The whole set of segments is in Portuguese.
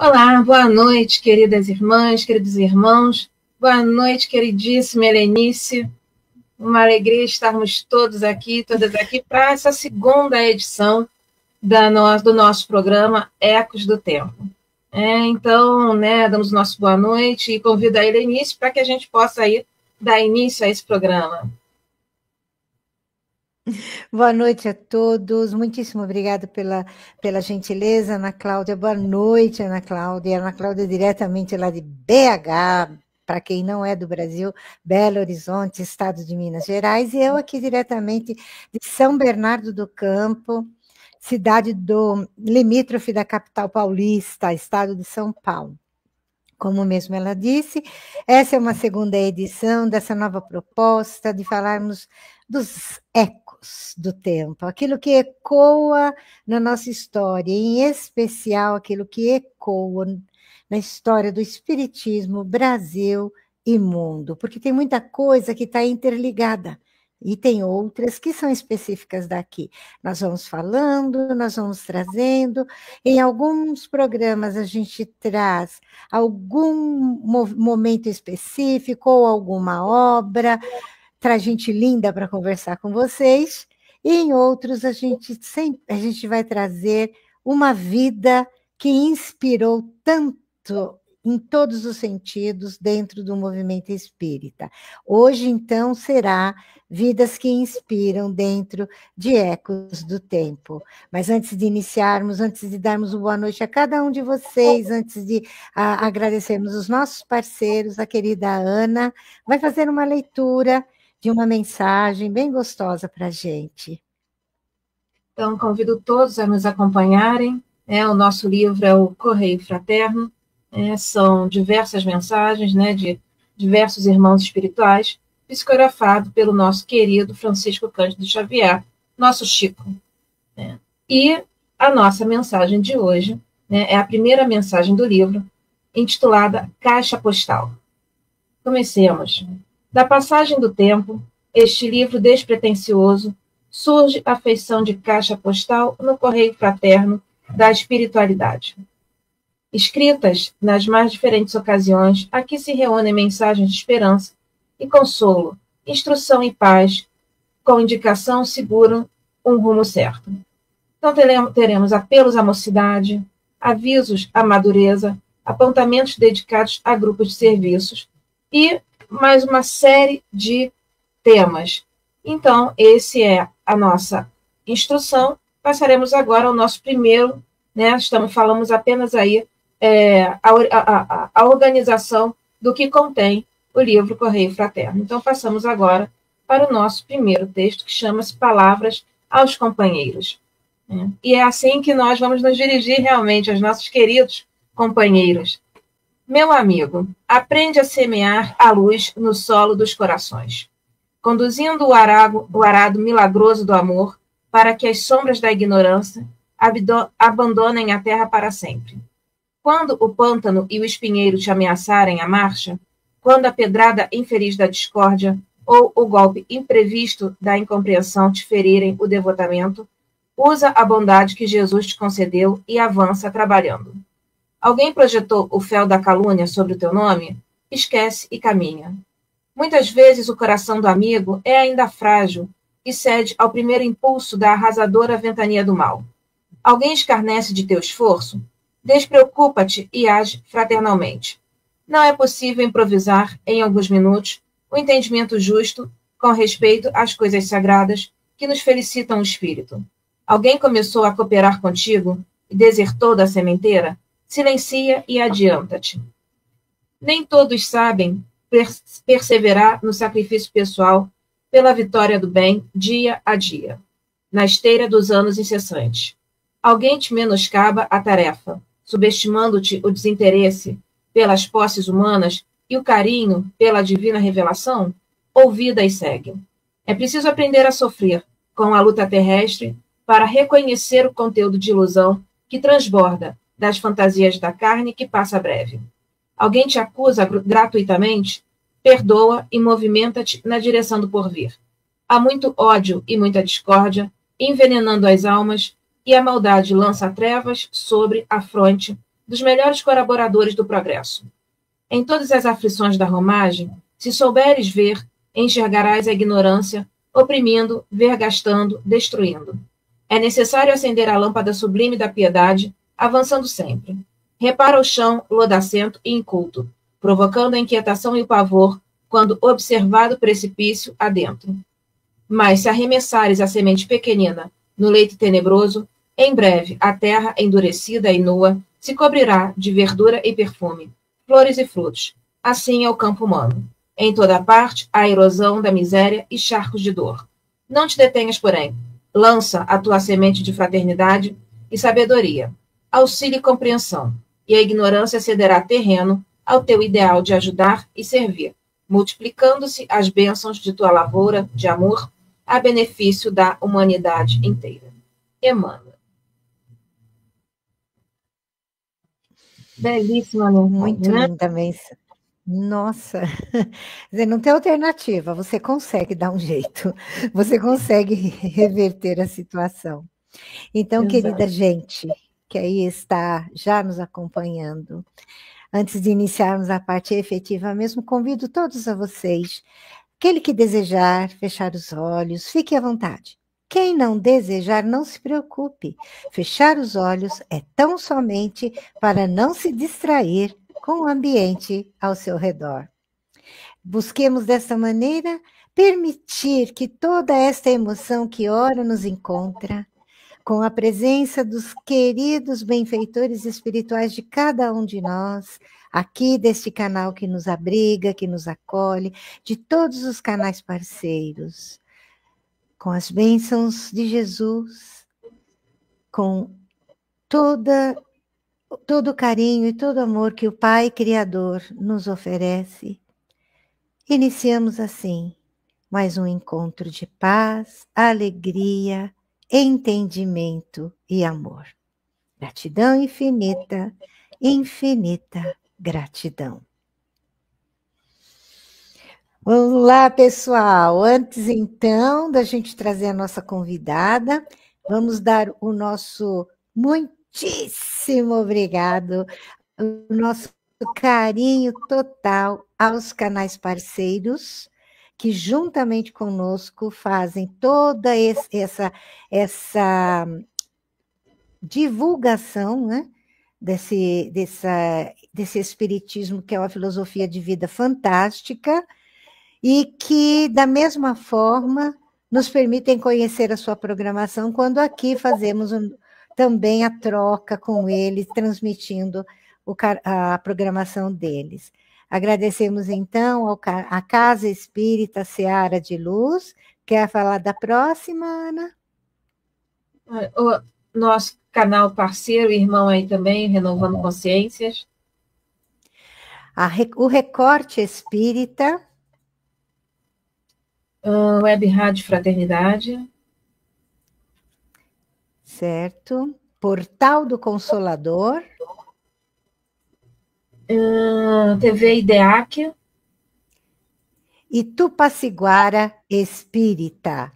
Olá, boa noite, queridas irmãs, queridos irmãos. Boa noite, queridíssima Helenice. Uma alegria estarmos todas aqui para essa segunda edição do nosso programa Ecos do Tempo. Então, damos nosso boa noite e convido a Helenice para que a gente possa aí dar início a esse programa. Boa noite a todos, muitíssimo obrigada pela gentileza, Ana Cláudia. Boa noite, Ana Cláudia. Ana Cláudia diretamente lá de BH, para quem não é do Brasil, Belo Horizonte, estado de Minas Gerais, e eu aqui diretamente de São Bernardo do Campo, cidade do limítrofe da capital paulista, estado de São Paulo. Como mesmo ela disse, essa é uma segunda edição dessa nova proposta de falarmos dos ecos do tempo, aquilo que ecoa na nossa história, em especial aquilo que ecoa na história do espiritismo, Brasil e mundo, porque tem muita coisa que está interligada. E tem outras que são específicas daqui. Nós vamos falando, nós vamos trazendo. Em alguns programas a gente traz algum momento específico ou alguma obra, traz gente linda para conversar com vocês. E em outros a gente vai trazer uma vida que inspirou tanto em todos os sentidos dentro do movimento espírita. Hoje, então, será Vidas que Inspiram dentro de Ecos do Tempo. Mas antes de iniciarmos, antes de darmos uma boa noite a cada um de vocês, antes de agradecermos os nossos parceiros, a querida Ana vai fazer uma leitura de uma mensagem bem gostosa para a gente. Então, convido todos a nos acompanharem. O nosso livro é o Correio Fraterno. São diversas mensagens, de diversos irmãos espirituais, psicografado pelo nosso querido Francisco Cândido Xavier, nosso Chico. E a nossa mensagem de hoje é a primeira mensagem do livro, intitulada Caixa Postal. Comecemos. Da passagem do tempo, este livro despretensioso, surge a feição de caixa postal no correio fraterno da espiritualidade. Escritas nas mais diferentes ocasiões, aqui se reúnem mensagens de esperança e consolo, instrução e paz, com indicação seguram um rumo certo. Então teremos apelos à mocidade, avisos à madureza, apontamentos dedicados a grupos de serviços e mais uma série de temas. Então, esse é a nossa instrução. Passaremos agora ao nosso primeiro, falamos apenas aí a organização do que contém o livro Correio Fraterno. Então, passamos agora para o nosso primeiro texto, que chama-se Palavras aos Companheiros. E é assim que nós vamos nos dirigir realmente aos nossos queridos companheiros. Meu amigo, aprende a semear a luz no solo dos corações, conduzindo o arado milagroso do amor para que as sombras da ignorância abandonem a terra para sempre. Quando o pântano e o espinheiro te ameaçarem a marcha, quando a pedrada infeliz da discórdia ou o golpe imprevisto da incompreensão te ferirem o devotamento, usa a bondade que Jesus te concedeu e avança trabalhando. Alguém projetou o fel da calúnia sobre o teu nome? Esquece e caminha. Muitas vezes o coração do amigo é ainda frágil e cede ao primeiro impulso da arrasadora ventania do mal. Alguém escarnece de teu esforço? Despreocupa-te e age fraternalmente. Não é possível improvisar, em alguns minutos, o entendimento justo com respeito às coisas sagradas que nos felicitam o espírito. Alguém começou a cooperar contigo e desertou da sementeira? Silencia e adianta-te. Nem todos sabem perseverar no sacrifício pessoal pela vitória do bem dia a dia, na esteira dos anos incessantes. Alguém te menoscaba a tarefa, subestimando-te o desinteresse pelas posses humanas e o carinho pela divina revelação? Ouvida e segue. É preciso aprender a sofrer com a luta terrestre para reconhecer o conteúdo de ilusão que transborda das fantasias da carne que passa breve. Alguém te acusa gratuitamente? Perdoa e movimenta-te na direção do porvir. Há muito ódio e muita discórdia, envenenando as almas, e a maldade lança trevas sobre a fronte dos melhores colaboradores do progresso. Em todas as aflições da romagem, se souberes ver, enxergarás a ignorância, oprimindo, vergastando, destruindo. É necessário acender a lâmpada sublime da piedade, avançando sempre. Repara o chão lodacento e inculto, provocando a inquietação e o pavor, quando observado precipício adentro. Mas se arremessares a semente pequenina no leito tenebroso, em breve a terra endurecida e nua se cobrirá de verdura e perfume, flores e frutos. Assim é o campo humano. Em toda parte há erosão da miséria e charcos de dor. Não te detenhas, porém. Lança a tua semente de fraternidade e sabedoria, auxílio e compreensão, e a ignorância cederá terreno ao teu ideal de ajudar e servir, multiplicando-se as bênçãos de tua lavoura de amor a benefício da humanidade inteira. Emmanuel. Belíssima mensagem, Muito né? linda mensagem. Nossa, não tem alternativa, você consegue dar um jeito, você consegue reverter a situação. Então, Exato. querida gente, que aí está já nos acompanhando, antes de iniciarmos a parte efetiva mesmo, convido todos a vocês, aquele que desejar fechar os olhos, fique à vontade. Quem não desejar, não se preocupe. Fechar os olhos é tão somente para não se distrair com o ambiente ao seu redor. Busquemos dessa maneira permitir que toda esta emoção que ora nos encontra, com a presença dos queridos benfeitores espirituais de cada um de nós, aqui deste canal que nos abriga, que nos acolhe, de todos os canais parceiros, com as bênçãos de Jesus, com todo o carinho e todo o amor que o Pai Criador nos oferece, iniciamos assim mais um encontro de paz, alegria, entendimento e amor. Gratidão infinita, infinita gratidão. Vamos lá, pessoal. Antes, então, da gente trazer a nossa convidada, vamos dar o nosso muitíssimo obrigado, o nosso carinho total aos canais parceiros, que juntamente conosco fazem toda essa divulgação, né, desse espiritismo, que é uma filosofia de vida fantástica, e que, da mesma forma, nos permitem conhecer a sua programação, quando aqui fazemos também a troca com eles, transmitindo a programação deles. Agradecemos, então, à Casa Espírita Seara de Luz. Quer falar da próxima, Ana? O nosso canal parceiro, irmão aí também, Renovando Consciências. O Recorte Espírita. Web Rádio Fraternidade. Certo. Portal do Consolador. TV IDEAC. E Tupaciguara Espírita.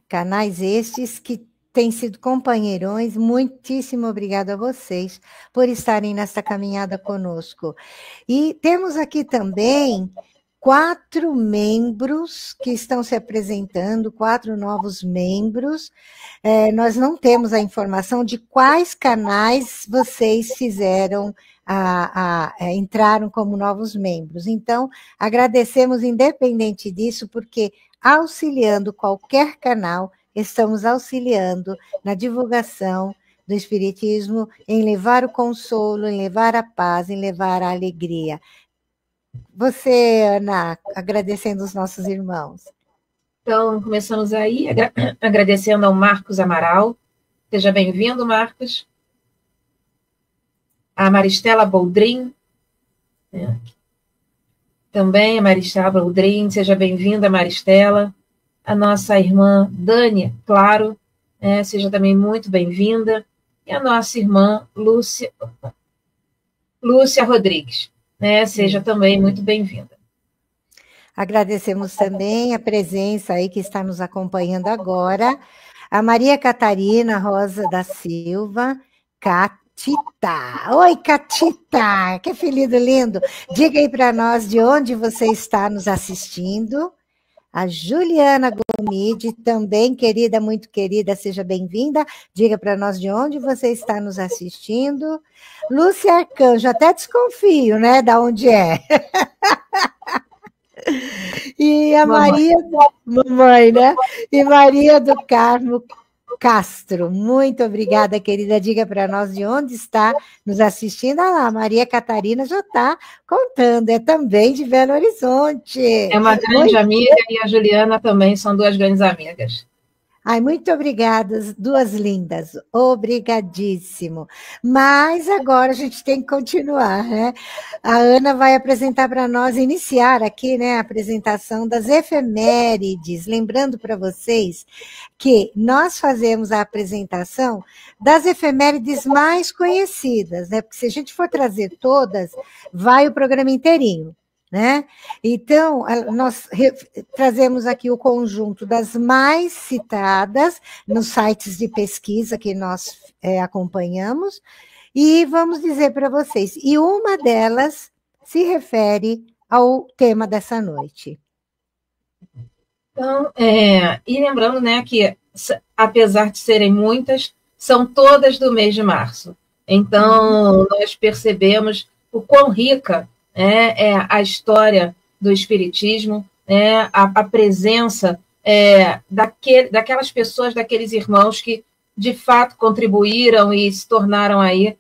Canais estes que têm sido companheirões. Muitíssimo obrigada a vocês por estarem nesta caminhada conosco. E temos aqui também 4 membros que estão se apresentando, 4 novos membros. Nós não temos a informação de quais canais vocês fizeram, entraram como novos membros. Então, agradecemos independente disso, porque auxiliando qualquer canal, estamos auxiliando na divulgação do Espiritismo, em levar o consolo, em levar a paz, em levar a alegria. Você, Ana, agradecendo os nossos irmãos. Então, começamos aí, agradecendo ao Marcos Amaral. Seja bem-vindo, Marcos. A Maristela Boldrin. Também a Maristela Boldrin. Seja bem-vinda, Maristela. A nossa irmã Dani, claro. Seja também muito bem-vinda. E a nossa irmã Lúcia Rodrigues. Seja também muito bem-vinda. Agradecemos também a presença aí que está nos acompanhando agora, a Maria Catarina Rosa da Silva, Catita. Oi, Catita, que apelido lindo. Diga aí para nós de onde você está nos assistindo. A Juliana Gomide, também querida, muito querida, seja bem-vinda. Diga para nós de onde você está nos assistindo. Lúcia Arcanjo, até desconfio, né, da onde é. E a Maria, mamãe, né? E Maria do Carmo Castro, muito obrigada, querida. Diga para nós de onde está nos assistindo. Ah lá, Maria Catarina já está contando, é também de Belo Horizonte. É uma grande amiga e a Juliana também são duas grandes amigas. Ai, muito obrigada, duas lindas, obrigadíssimo. Mas agora a gente tem que continuar, né? A Ana vai apresentar para nós, iniciar aqui, né, a apresentação das efemérides. Lembrando para vocês que nós fazemos a apresentação das efemérides mais conhecidas, né? Porque se a gente for trazer todas, vai o programa inteirinho. Né? Então, nós trazemos aqui o conjunto das mais citadas nos sites de pesquisa que nós acompanhamos, e vamos dizer para vocês, e uma delas se refere ao tema dessa noite. Então, e lembrando, né, que apesar de serem muitas, são todas do mês de março. Então, nós percebemos o quão rica é a história do Espiritismo, a presença daquelas pessoas, daqueles irmãos que, de fato, contribuíram e se tornaram aí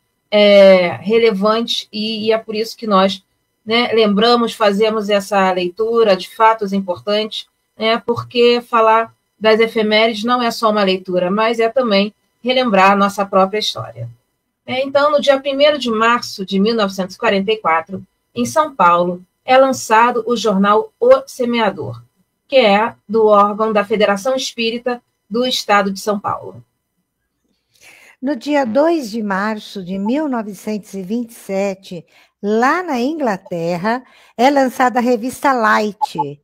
relevantes, e é por isso que nós, né, lembramos, fazemos essa leitura de fatos importantes, porque falar das efemérides não é só uma leitura, mas é também relembrar a nossa própria história. Então, no dia 1º de março de 1944, em São Paulo, é lançado o jornal O Semeador, que é do órgão da Federação Espírita do Estado de São Paulo. No dia 2 de março de 1927, lá na Inglaterra, é lançada a revista Light,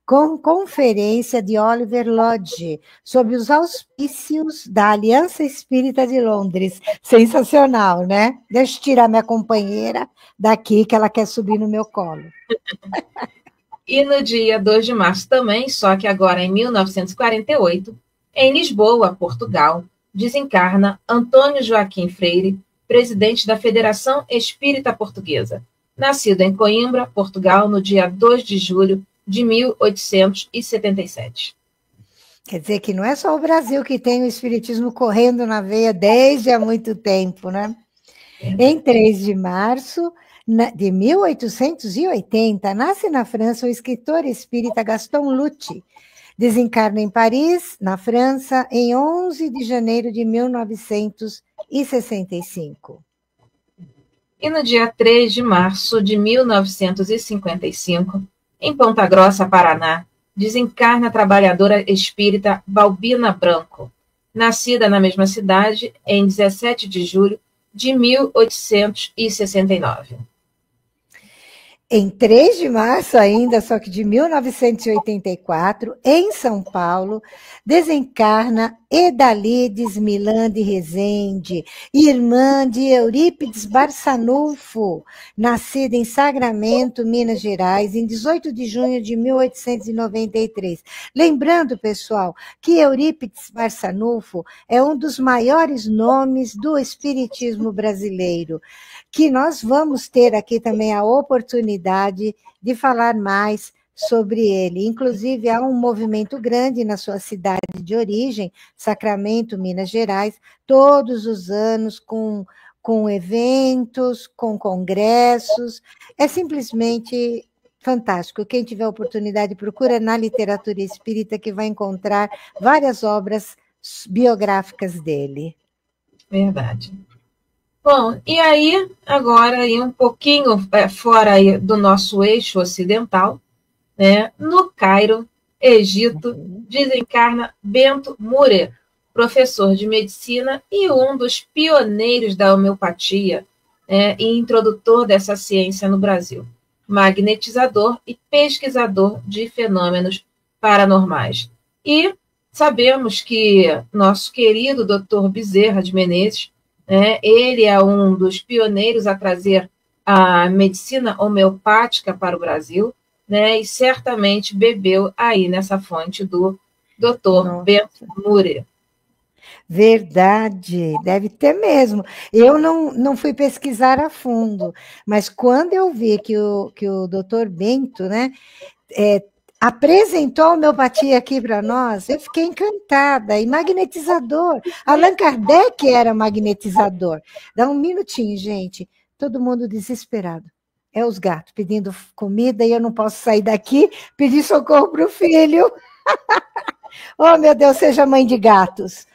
com conferência de Oliver Lodge, sob os auspícios da Aliança Espírita de Londres. Sensacional, né? Deixa eu tirar minha companheira daqui, que ela quer subir no meu colo. E no dia 2 de março também, só que agora em 1948, em Lisboa, Portugal, desencarna Antônio Joaquim Freire, presidente da Federação Espírita Portuguesa, nascido em Coimbra, Portugal, no dia 2 de julho de 1877. Quer dizer que não é só o Brasil que tem o espiritismo correndo na veia desde há muito tempo, né? Em 3 de março de 1880, nasce na França o escritor espírita Gaston Lutty. Desencarna em Paris, na França, em 11 de janeiro de 1965. E no dia 3 de março de 1955, em Ponta Grossa, Paraná, desencarna a trabalhadora espírita Balbina Branco, nascida na mesma cidade em 17 de julho de 1869. Em 3 de março ainda, só que de 1984, em São Paulo, desencarna Edalides Milan de Rezende, irmã de Eurípides Barçanufo, nascida em Sagramento, Minas Gerais, em 18 de junho de 1893. Lembrando, pessoal, que Eurípides Barçanufo é um dos maiores nomes do espiritismo brasileiro, que nós vamos ter aqui também a oportunidade de falar mais sobre ele. Inclusive, há um movimento grande na sua cidade de origem, Sacramento, Minas Gerais, todos os anos com eventos, com congressos. É simplesmente fantástico. Quem tiver oportunidade, procura na literatura espírita que vai encontrar várias obras biográficas dele. Verdade. Bom, e aí, agora, aí um pouquinho fora aí do nosso eixo ocidental, né, no Cairo, Egito, desencarna Bento Murer, professor de medicina e um dos pioneiros da homeopatia, e introdutor dessa ciência no Brasil, magnetizador e pesquisador de fenômenos paranormais. E sabemos que nosso querido Dr. Bezerra de Menezes né? Ele é um dos pioneiros a trazer a medicina homeopática para o Brasil, né? E certamente bebeu aí nessa fonte do Dr. Bento Murer. Verdade, deve ter mesmo. Eu não fui pesquisar a fundo, mas quando eu vi que o doutor Bento, né, apresentou a homeopatia aqui para nós, eu fiquei encantada. E magnetizador. Allan Kardec era magnetizador. Dá um minutinho, gente. Todo mundo desesperado. É os gatos pedindo comida e eu não posso sair daqui pedir socorro para o filho. Oh, meu Deus, seja mãe de gatos.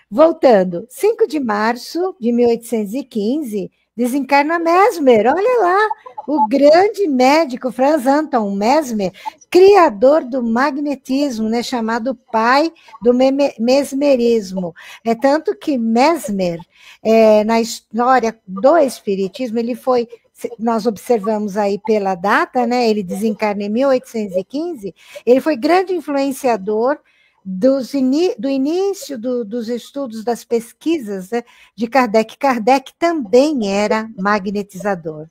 Voltando, 5 de março de 1815, desencarna Mesmer, olha lá, o grande médico Franz Anton Mesmer, criador do magnetismo, né, chamado pai do mesmerismo. É tanto que Mesmer, na história do espiritismo, ele foi, nós observamos aí pela data, né, ele desencarna em 1815, ele foi grande influenciador do início dos estudos, das pesquisas, né, de Kardec. Kardec também era magnetizador.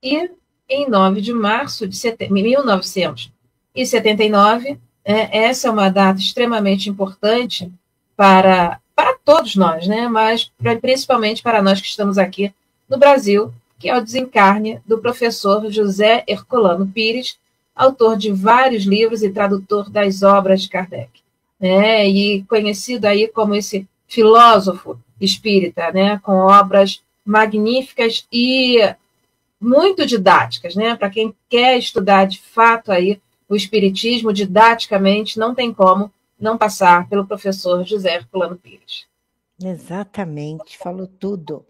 E em 9 de março de 1979, essa é uma data extremamente importante para todos nós, né? Mas principalmente para nós que estamos aqui no Brasil, que é o desencarne do professor José Herculano Pires, autor de vários livros e tradutor das obras de Kardec, né? E conhecido aí como esse filósofo espírita, né? Com obras magníficas e muito didáticas, né? Para quem quer estudar de fato aí o espiritismo didaticamente, não tem como não passar pelo professor José Herculano Pires. Exatamente, falou tudo.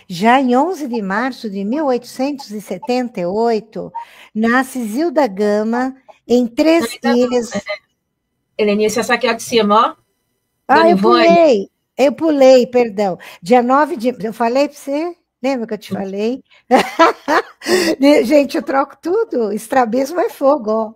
Já em 11 de março de 1878, nasce Zilda Gama em Três Ilhas. Helenice, essa aqui é de cima, ó. Eu pulei, perdão. Dia 9 de... Eu falei para você? Lembra que eu te falei? Gente, eu troco tudo. Estrabismo é fogo, ó.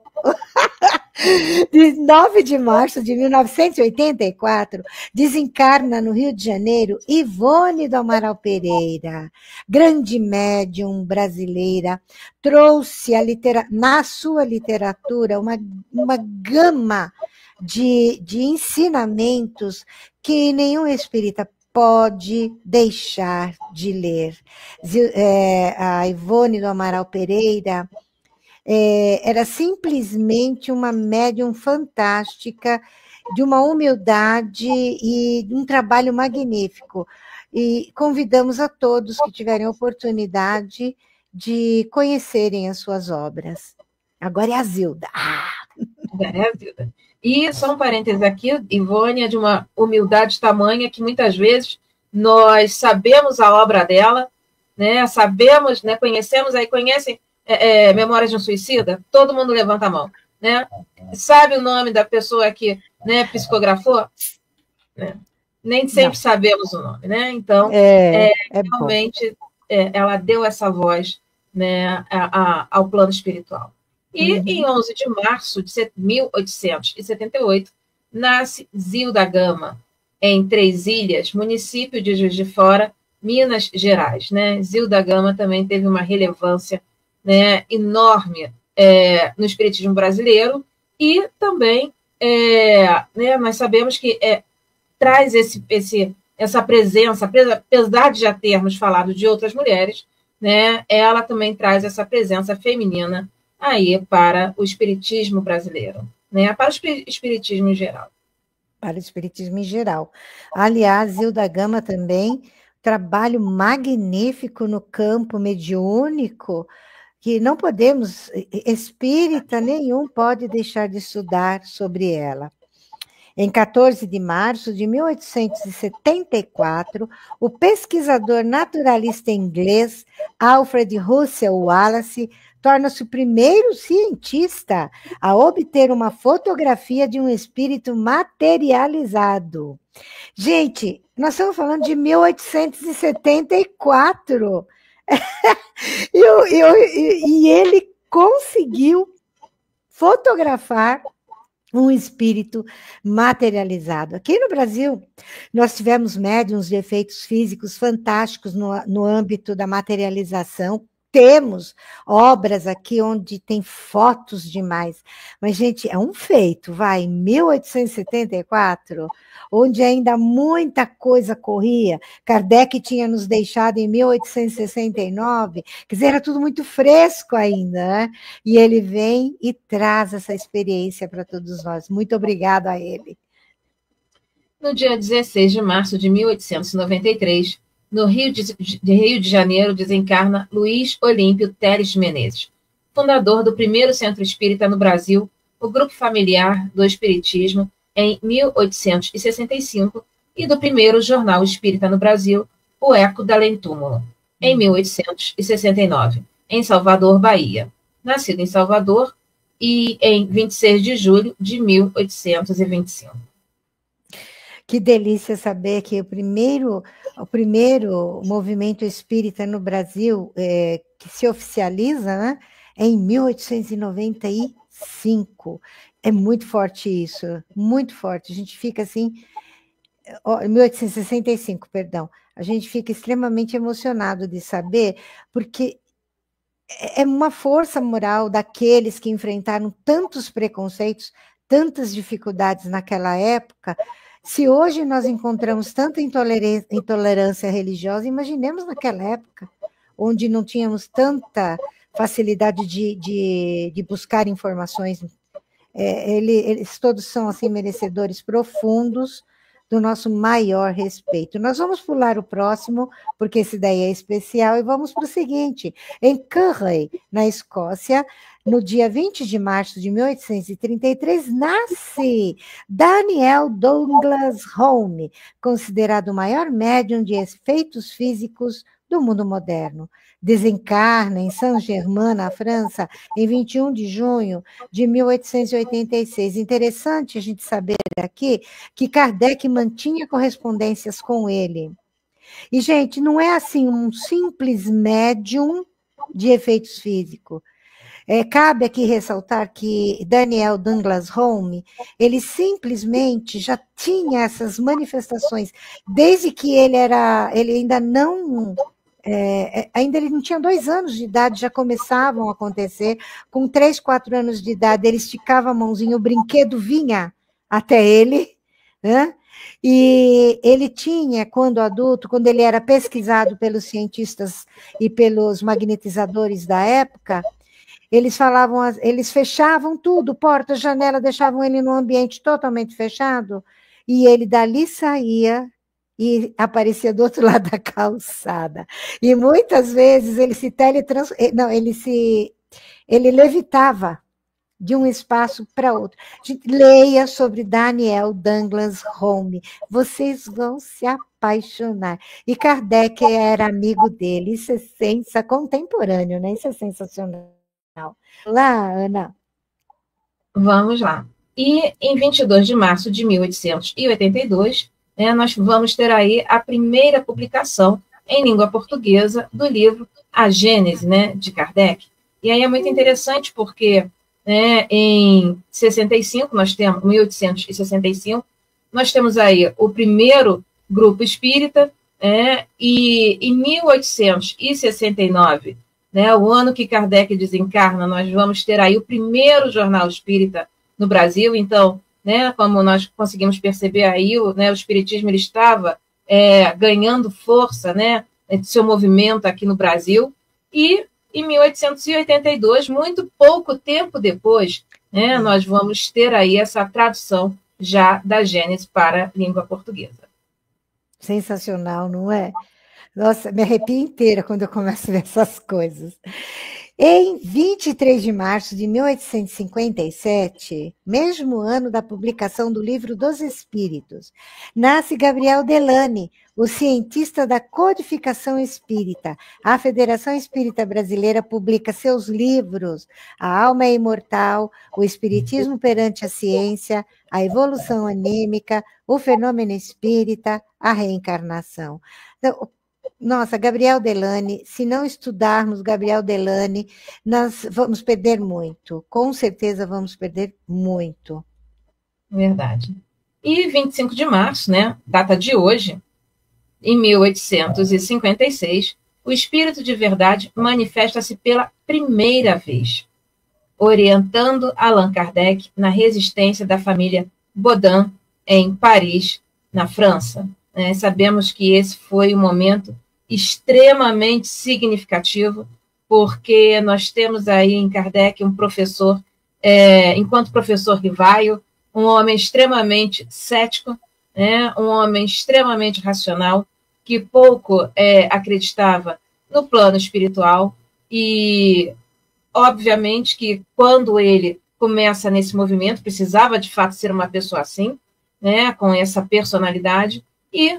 De 9 de março de 1984, desencarna no Rio de Janeiro Ivone do Amaral Pereira, grande médium brasileira, trouxe na sua literatura uma gama de ensinamentos que nenhum espírita pode deixar de ler. A Ivone do Amaral Pereira era simplesmente uma médium fantástica, de uma humildade e um trabalho magnífico. E convidamos a todos que tiverem oportunidade de conhecerem as suas obras. Agora é a Zilda. É a Zilda. E só um parênteses aqui, Ivone é de uma humildade tamanha que muitas vezes nós sabemos a obra dela, né? Sabemos, né? Conhecem Memórias de um Suicida? Todo mundo levanta a mão, né? Sabe o nome da pessoa que, né, psicografou? Né? Nem sempre sabemos o nome, né? Então, realmente, ela deu essa voz, né, ao plano espiritual. E em 11 de março de 1878, nasce Zilda Gama, em Três Ilhas, município de Juiz de Fora, Minas Gerais, né? Zilda Gama também teve uma relevância, né, enorme no espiritismo brasileiro e também, né, nós sabemos que traz essa presença, apesar de já termos falado de outras mulheres, né, ela também traz essa presença feminina aí para o espiritismo brasileiro, né, para o espiritismo em geral. Para o espiritismo em geral. Aliás, Zilda Gama também, trabalho magnífico no campo mediúnico, que não podemos, espírita nenhum pode deixar de estudar sobre ela. Em 14 de março de 1874, o pesquisador naturalista inglês Alfred Russel Wallace torna-se o primeiro cientista a obter uma fotografia de um espírito materializado. Gente, nós estamos falando de 1874. E ele conseguiu fotografar um espírito materializado. Aqui no Brasil, nós tivemos médiuns de efeitos físicos fantásticos no âmbito da materialização. Temos obras aqui onde tem fotos demais. Mas, gente, é um feito, vai, em 1874, onde ainda muita coisa corria. Kardec tinha nos deixado em 1869, quer dizer, era tudo muito fresco ainda, né? E ele vem e traz essa experiência para todos nós. Muito obrigado a ele. No dia 16 de março de 1893, no Rio de Janeiro, desencarna Luiz Olímpio Teles de Menezes, fundador do primeiro centro espírita no Brasil, o Grupo Familiar do Espiritismo, em 1865, e do primeiro jornal espírita no Brasil, o Eco da Além-Túmulo, em 1869, em Salvador, Bahia. Nascido em Salvador e em 26 de julho de 1825. Que delícia saber que o primeiro movimento espírita no Brasil que se oficializa, né, é em 1895. É muito forte isso, muito forte. A gente fica assim, 1865, perdão. A gente fica extremamente emocionado de saber, porque é uma força moral daqueles que enfrentaram tantos preconceitos, tantas dificuldades naquela época. Se hoje nós encontramos tanta intolerância religiosa, imaginemos naquela época, onde não tínhamos tanta facilidade de buscar informações. Eles todos são assim merecedores profundos do nosso maior respeito. Nós vamos pular o próximo, porque esse daí é especial, e vamos para o seguinte. Em Curray, na Escócia, no dia 20 de março de 1833, nasce Daniel Douglas Home, considerado o maior médium de efeitos físicos do mundo moderno. Desencarna em Saint-Germain, na França, em 21 de junho de 1886. Interessante a gente saber aqui que Kardec mantinha correspondências com ele. E, gente, não é assim um simples médium de efeitos físicos. Cabe aqui ressaltar que Daniel Douglas Home, ele simplesmente já tinha essas manifestações, desde que ele ainda não... ainda ele não tinha 2 anos de idade, já começavam a acontecer. Com 3, 4 anos de idade, ele esticava a mãozinha, o brinquedo vinha até ele, né? E ele tinha, quando adulto, quando ele era pesquisado pelos cientistas e pelos magnetizadores da época, eles fechavam tudo, porta, janela, deixavam ele num ambiente totalmente fechado, e ele dali saía e aparecia do outro lado da calçada. E muitas vezes ele levitava de um espaço para outro. Leia sobre Daniel Douglas Home, vocês vão se apaixonar. E Kardec era amigo dele, isso é contemporâneo, né? Isso é sensacional. Lá, Ana. Vamos lá. E em 22 de março de 1882, nós vamos ter aí a primeira publicação em língua portuguesa do livro A Gênese, de Kardec. E aí é muito interessante porque em 65, 1865, nós temos aí o primeiro grupo espírita, e em 1869, o ano que Kardec desencarna, nós vamos ter aí o primeiro jornal espírita no Brasil. Então, como nós conseguimos perceber aí, o espiritismo ele estava ganhando força, de seu movimento aqui no Brasil. E em 1882, muito pouco tempo depois, nós vamos ter aí essa tradução já da Gênesis para a língua portuguesa. Sensacional, não é? Nossa, me arrepio inteira quando eu começo a ver essas coisas. Em 23 de março de 1857, mesmo ano da publicação do Livro dos Espíritos, nasce Gabriel Delany, o cientista da codificação espírita. A Federação Espírita Brasileira publica seus livros A Alma é Imortal, O Espiritismo perante a Ciência, A Evolução Anímica, O Fenômeno Espírita, A Reencarnação. Então, nossa, Gabriel Delany, se não estudarmos Gabriel Delany, nós vamos perder muito. Com certeza vamos perder muito. Verdade. E 25 de março, né, data de hoje, em 1856, o espírito de verdade manifesta-se pela primeira vez, orientando Allan Kardec na resistência da família Baudin em Paris, na França. Sabemos que esse foi um momento extremamente significativo, porque nós temos aí em Kardec um professor, enquanto professor Rivaio, um homem extremamente cético, um homem extremamente racional, que pouco acreditava no plano espiritual e, obviamente, que quando ele começa nesse movimento, precisava de fato ser uma pessoa assim, com essa personalidade, e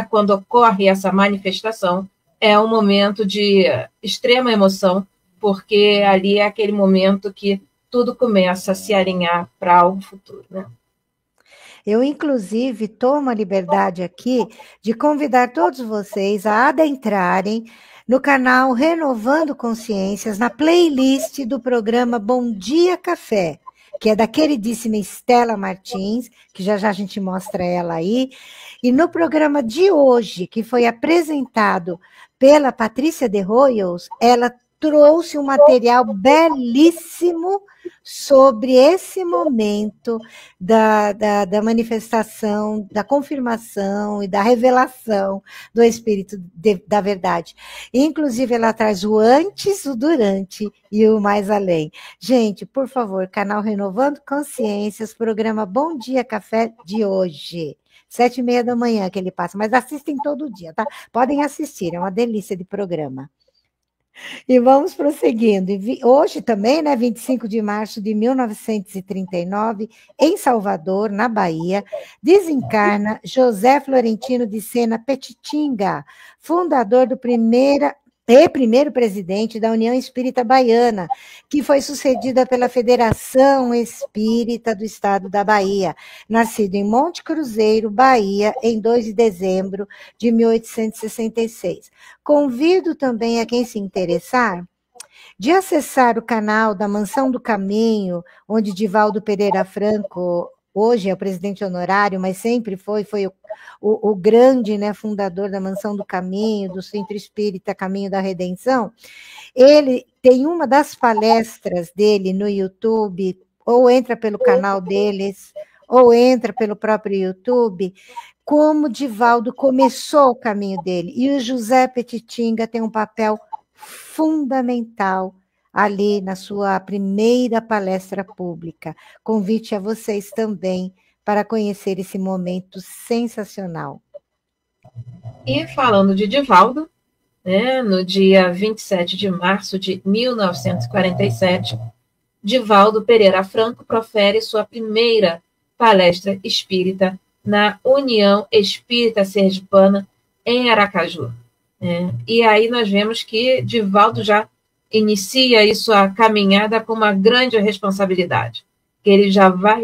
quando ocorre essa manifestação, é um momento de extrema emoção, porque ali é aquele momento que tudo começa a se alinhar para algo futuro, né? Eu, inclusive, tomo a liberdade aqui de convidar todos vocês a adentrarem no canal Renovando Consciências, na playlist do programa Bom Dia Café, que é da queridíssima Estela Martins, que já já a gente mostra ela aí. E no programa de hoje, que foi apresentado pela Patrícia de Royals, ela trouxe um material belíssimo sobre esse momento da manifestação, da confirmação e da revelação do Espírito da Verdade. Inclusive, ela traz o antes, o durante e o mais além. Gente, por favor, canal Renovando Consciências, programa Bom Dia Café de hoje. 7h30 da manhã que ele passa, mas assistem todo dia, tá? Podem assistir, é uma delícia de programa. E vamos prosseguindo. Hoje também, né, 25 de março de 1939, em Salvador, na Bahia, desencarna José Florentino de Sena Petitinga, fundador do primeiro presidente da União Espírita Baiana, que foi sucedida pela Federação Espírita do Estado da Bahia, nascido em Monte Cruzeiro, Bahia, em 2 de dezembro de 1866. Convido também a quem se interessar de acessar o canal da Mansão do Caminho, onde Divaldo Pereira Franco hoje é o presidente honorário, mas sempre foi o grande, né, fundador da Mansão do Caminho, do Centro Espírita Caminho da Redenção. Ele tem uma das palestras dele no YouTube, ou entra pelo canal deles, ou entra pelo próprio YouTube, como Divaldo começou o caminho dele. E o José Petitinga tem um papel fundamental ali na sua primeira palestra pública. Convite a vocês também para conhecer esse momento sensacional. E falando de Divaldo, no dia 27 de março de 1947, Divaldo Pereira Franco profere sua primeira palestra espírita na União Espírita Sergipana, em Aracaju. E aí nós vemos que Divaldo já inicia aí sua caminhada com uma grande responsabilidade, que ele já vai,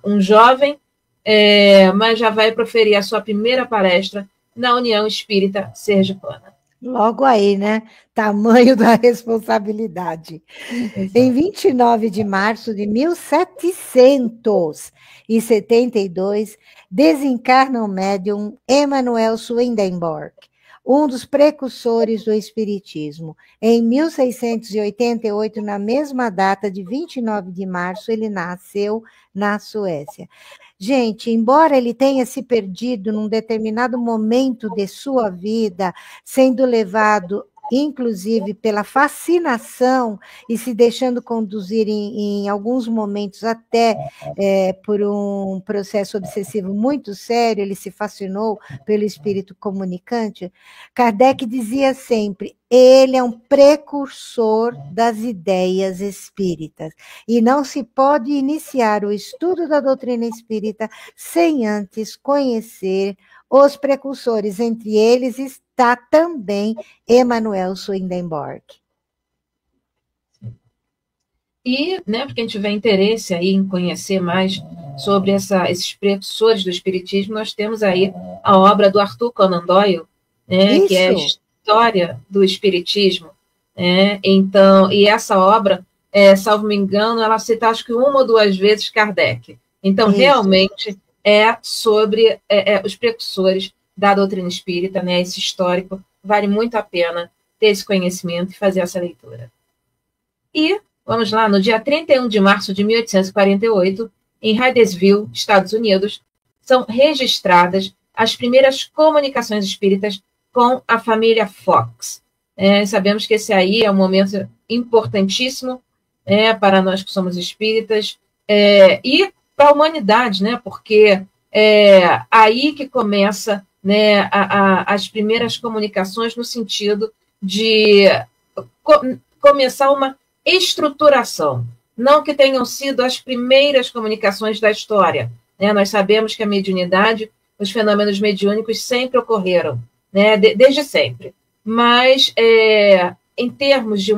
um jovem, mas já vai proferir a sua primeira palestra na União Espírita Sergipana. Logo aí, né? Tamanho da responsabilidade. Exato. Em 29 de março de 1772, desencarna o médium Emanuel Swedenborg, um dos precursores do Espiritismo. Em 1688, na mesma data de 29 de março, ele nasceu na Suécia. Gente, embora ele tenha se perdido num determinado momento de sua vida, sendo levado, inclusive, pela fascinação e se deixando conduzir em alguns momentos até por um processo obsessivo muito sério, ele se fascinou pelo espírito comunicante, Kardec dizia sempre: ele é um precursor das ideias espíritas. E não se pode iniciar o estudo da doutrina espírita sem antes conhecer os precursores. Entre eles está também Emanuel Swedenborg. E, para quem tiver interesse aí em conhecer mais sobre esses precursores do espiritismo, nós temos aí a obra do Arthur Conan Doyle, que é História do Espiritismo. Então, e essa obra salvo me engano, ela cita acho que uma ou duas vezes Kardec. Então, Isso. realmente, é sobre os precursores da doutrina espírita, né? Esse histórico, vale muito a pena ter esse conhecimento e fazer essa leitura. E, vamos lá, no dia 31 de março de 1848, em Hydesville, Estados Unidos, são registradas as primeiras comunicações espíritas com a família Fox. Sabemos que esse aí é um momento importantíssimo para nós que somos espíritas e para a humanidade, né? Porque é aí que começa, né, as primeiras comunicações no sentido de começar uma estruturação. Não que tenham sido as primeiras comunicações da história. Nós sabemos que a mediunidade, os fenômenos mediúnicos sempre ocorreram, né, desde sempre. Mas, em termos de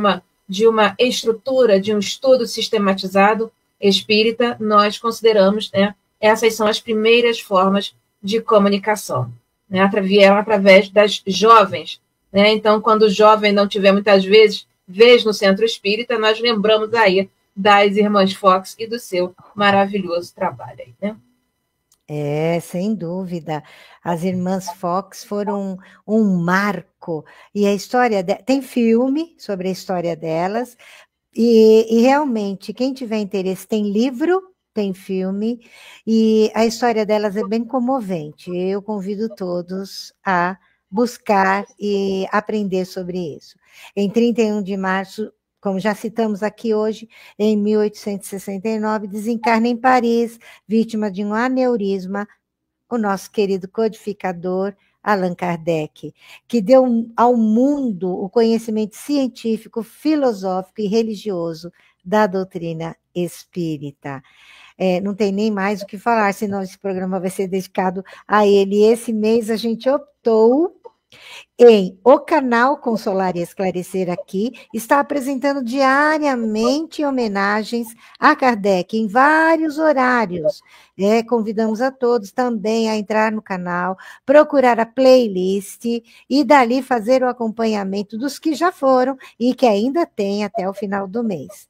uma estrutura, de um estudo sistematizado espírita, nós consideramos, né, essas são as primeiras formas de comunicação. Né, vieram através das jovens. Né? Então, quando o jovem não tiver, muitas vezes, vez no centro espírita, nós lembramos aí das irmãs Fox e do seu maravilhoso trabalho aí, né? Sem dúvida. As irmãs Fox foram um marco. E a história tem filme sobre a história delas. E realmente, quem tiver interesse, tem livro, tem filme, e a história delas é bem comovente. Eu convido todos a buscar e aprender sobre isso. Em 31 de março, como já citamos aqui hoje, em 1869, desencarna em Paris, vítima de um aneurisma, o nosso querido codificador Allan Kardec, que deu ao mundo o conhecimento científico, filosófico e religioso da doutrina espírita. Não tem nem mais o que falar, senão esse programa vai ser dedicado a ele. E esse mês a gente optou em O Canal Consolar e Esclarecer aqui está apresentando diariamente homenagens a Kardec em vários horários. Convidamos a todos também a entrar no canal, procurar a playlist e dali fazer o acompanhamento dos que já foram e que ainda tem até o final do mês.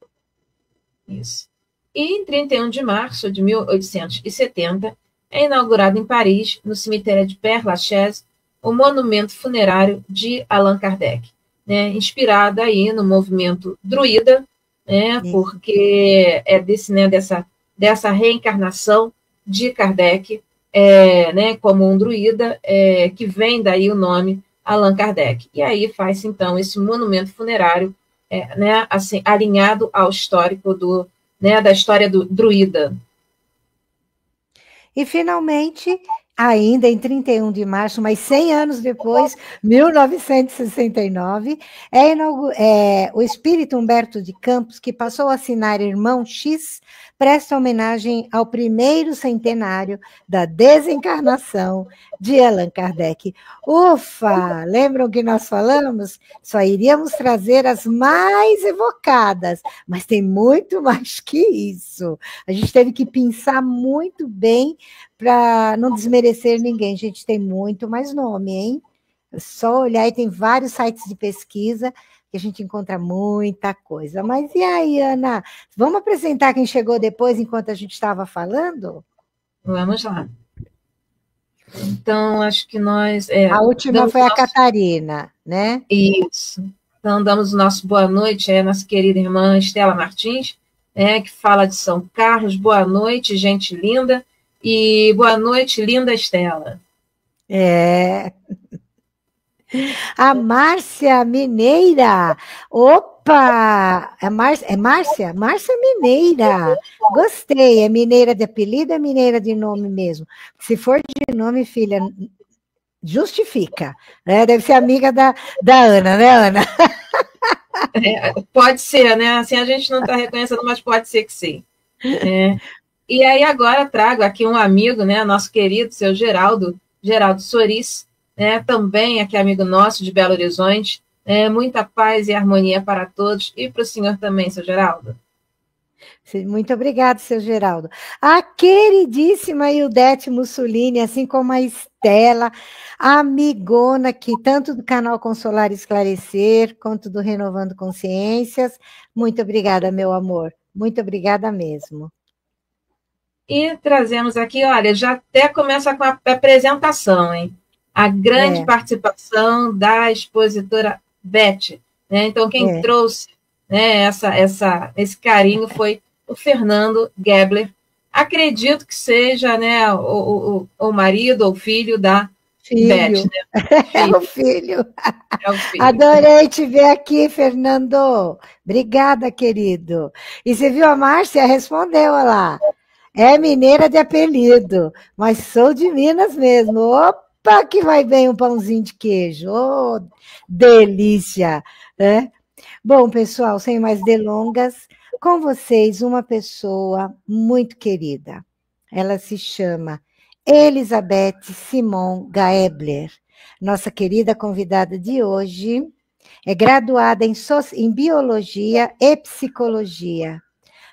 Isso. E em 31 de março de 1870, é inaugurado em Paris, no cemitério de Père Lachaise, o monumento funerário de Allan Kardec, né, inspirado aí no movimento druida, né, porque é dessa reencarnação de Kardec, né, como um druida, que vem daí o nome Allan Kardec. E aí faz então esse monumento funerário, né, assim, alinhado ao histórico da história do druida. E finalmente, ainda em 31 de março, mas 100 anos depois, 1969, o espírito Humberto de Campos, que passou a assinar Irmão X, presta homenagem ao primeiro centenário da desencarnação de Allan Kardec. Ufa! Lembram que nós falamos? Só iríamos trazer as mais evocadas, mas tem muito mais que isso. A gente teve que pensar muito bem para não desmerecer ninguém. A gente tem muito mais nome, hein? É só olhar, e tem vários sites de pesquisa que a gente encontra muita coisa. Mas e aí, Ana? Vamos apresentar quem chegou depois, enquanto a gente estava falando? Vamos lá. Então, acho que nós... a última foi a Catarina, né? Isso. Então, damos o nosso boa noite à nossa querida irmã Estela Martins, que fala de São Carlos. Boa noite, gente linda. E boa noite, linda Estela. A Márcia Mineira. Opa! É Márcia? Márcia Mineira. Gostei. É mineira de apelido, é mineira de nome mesmo. Se for de nome, filha, justifica. Né? Deve ser amiga da Ana, né, Ana? Pode ser, né? Assim a gente não está reconhecendo, mas pode ser que sim. E aí agora trago aqui um amigo, né? Nosso querido, seu Geraldo Soris, né, também aqui amigo nosso de Belo Horizonte, muita paz e harmonia para todos, e para o senhor também, seu Geraldo. Muito obrigada, seu Geraldo. A queridíssima Ildete Mussolini, assim como a Estela, a amigona aqui, tanto do canal Consolar e Esclarecer, quanto do Renovando Consciências. Muito obrigada, meu amor. Muito obrigada mesmo. E trazemos aqui, olha, já até começa com a apresentação, hein? A grande participação da expositora Beth. Né? Então, quem trouxe, né, esse carinho foi o Fernando Gebler. Acredito que seja, né, o marido ou filho da Filho. Beth. Né? É o filho. É o filho. Adorei te ver aqui, Fernando. Obrigada, querido. E você viu a Márcia? Respondeu, olha lá. É mineira de apelido, mas sou de Minas mesmo. Opa, que vai bem um pãozinho de queijo. Oh, delícia, né? Bom, pessoal, sem mais delongas, com vocês uma pessoa muito querida. Ela se chama Elizabeth Simon Gaebler. Nossa querida convidada de hoje é graduada em Biologia e Psicologia,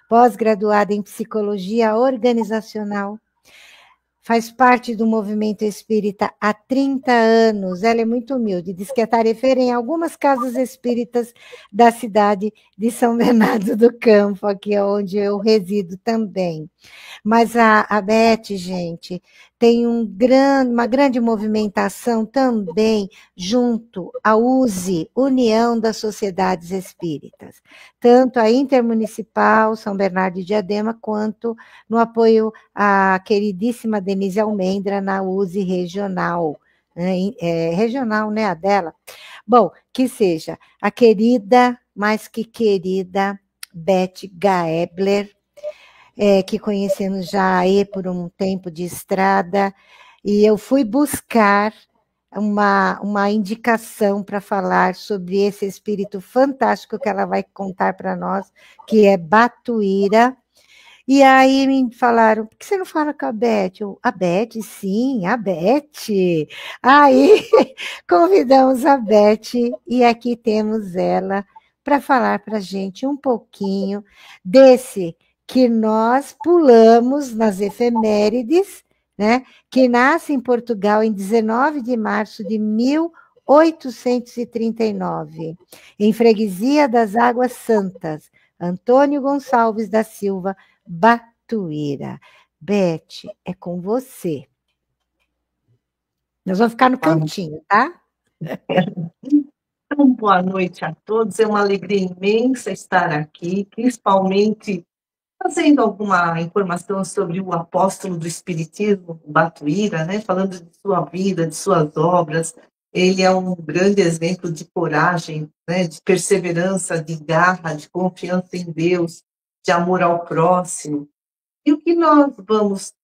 pós-graduada em Psicologia Organizacional, faz parte do movimento espírita há 30 anos. Ela é muito humilde, diz que é tarefeira em algumas casas espíritas da cidade de São Bernardo do Campo, aqui é onde eu resido também. Mas a Beth, gente, tem uma grande movimentação também junto à USE, União das Sociedades Espíritas, tanto a Intermunicipal São Bernardo de Diadema, quanto no apoio à queridíssima Denise Almendra na USE Regional. Regional, né, a dela? Bom, que seja a querida, mais que querida, Beth Gaebler, que conhecemos já aí por um tempo de estrada, e eu fui buscar uma indicação para falar sobre esse espírito fantástico que ela vai contar para nós, que é Batuíra. E aí me falaram, por que você não fala com a Beth? A Beth, sim, a Beth. Aí convidamos a Beth e aqui temos ela para falar para a gente um pouquinho desse que nós pulamos nas efemérides, né? Que nasce em Portugal em 19 de março de 1839, em Freguesia das Águas Santas, Antônio Gonçalves da Silva, Batuíra. Beth, é com você. Nós vamos ficar no cantinho, tá? Então, boa noite a todos. É uma alegria imensa estar aqui, principalmente trazendo alguma informação sobre o apóstolo do Espiritismo, Batuíra, né? Falando de sua vida, de suas obras. Ele é um grande exemplo de coragem, né? De perseverança, de garra, de confiança em Deus, de amor ao próximo. E o que nós vamos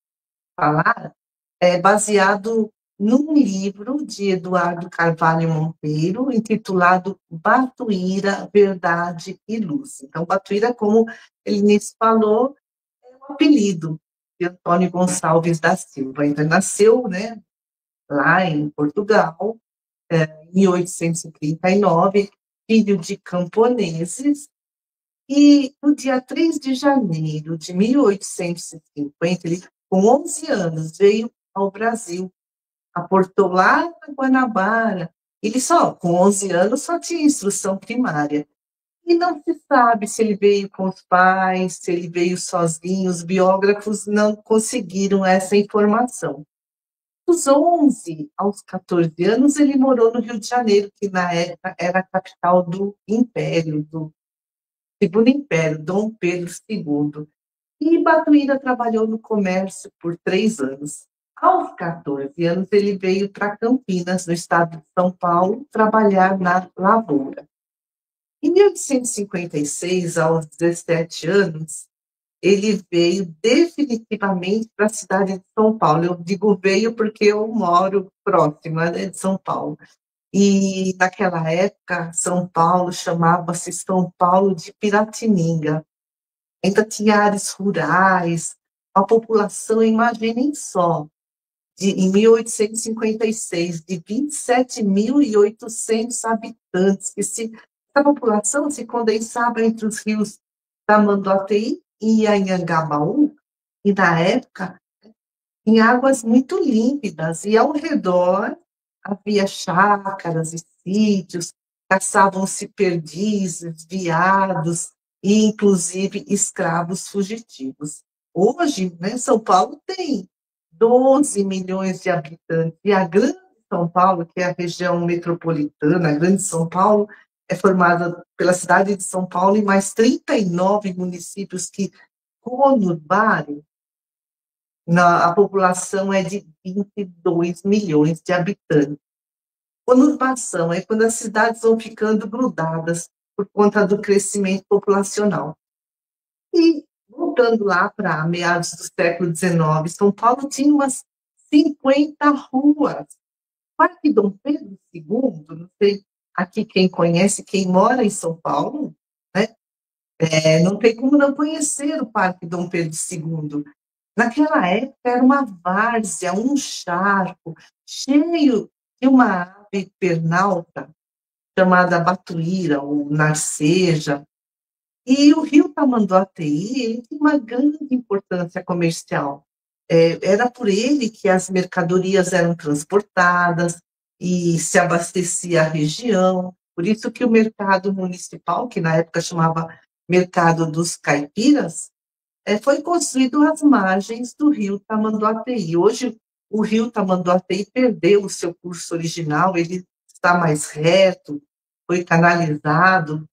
falar é baseado num livro de Eduardo Carvalho Monteiro, intitulado Batuíra, Verdade e Luz. Então, Batuíra, como ele nos falou, é um apelido de Antônio Gonçalves da Silva. Então, ele nasceu, né, lá em Portugal, em 1839, filho de camponeses, e no dia 3 de janeiro de 1850, ele, com 11 anos, veio ao Brasil, aportou lá na Guanabara. Ele com 11 anos, só tinha instrução primária. E não se sabe se ele veio com os pais, se ele veio sozinho. Os biógrafos não conseguiram essa informação. Dos 11 aos 14 anos, ele morou no Rio de Janeiro, que na época era a capital do Império, do Segundo Império, Dom Pedro II. E Batuíra trabalhou no comércio por 3 anos. Aos 14 anos, ele veio para Campinas, no estado de São Paulo, trabalhar na lavoura. Em 1856, aos 17 anos, ele veio definitivamente para a cidade de São Paulo. Eu digo veio porque eu moro próxima, né, de São Paulo. E naquela época, São Paulo chamava-se São Paulo de Piratininga. Ainda tinha áreas rurais, a população, imaginem só, em 1856, de 27.800 habitantes, essa população se condensava entre os rios Tamanduateí em Anhangabaú, e na época, em águas muito límpidas, e ao redor havia chácaras e sítios, caçavam-se perdizes, veados e, inclusive, escravos fugitivos. Hoje, né, São Paulo tem 12 milhões de habitantes, e a Grande São Paulo, que é a região metropolitana, a Grande São Paulo, é formada pela cidade de São Paulo e mais 39 municípios que conurbaram. A população é de 22 milhões de habitantes. Conurbação é quando as cidades vão ficando grudadas por conta do crescimento populacional. E, voltando lá para meados do século XIX, São Paulo tinha umas 50 ruas. Parque Dom Pedro II, não sei aqui quem conhece, quem mora em São Paulo, né? Não tem como não conhecer o Parque Dom Pedro II. Naquela época era uma várzea, um charco, cheio de uma ave pernalta chamada batuíra ou narceja. E o rio Tamanduateí ele tem uma grande importância comercial. Era por ele que as mercadorias eram transportadas e se abastecia a região. Por isso que o mercado municipal, que na época chamava Mercado dos Caipiras, foi construído às margens do rio Tamanduateí. Hoje, o rio Tamanduateí perdeu o seu curso original, ele está mais reto, foi canalizado.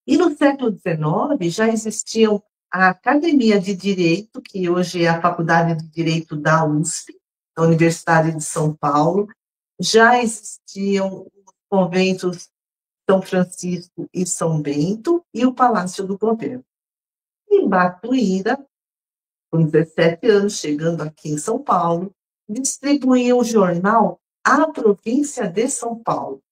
E no século XIX já existiam a Academia de Direito, que hoje é a Faculdade de Direito da USP, da Universidade de São Paulo, já existiam os conventos São Francisco e São Bento e o Palácio do Governo. Em Batuíra, com 17 anos, chegando aqui em São Paulo, distribuía o jornal A Província de São Paulo,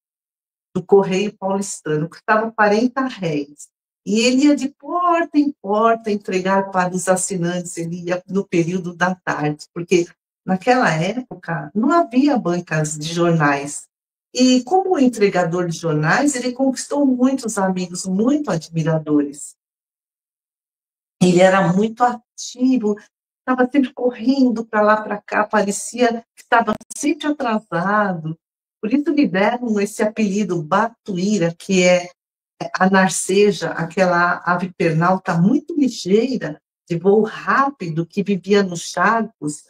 do Correio Paulistano, custava 40 réis. E ele ia de porta em porta entregar para os assinantes, ele ia no período da tarde, porque naquela época não havia bancas de jornais. E como entregador de jornais, ele conquistou muitos amigos, muito admiradores. Ele era muito ativo, estava sempre correndo para lá, para cá, parecia que estava sempre atrasado. Por isso lhe deram esse apelido Batuíra, que é a narceja, aquela ave pernalta muito ligeira, de voo rápido, que vivia nos charcos,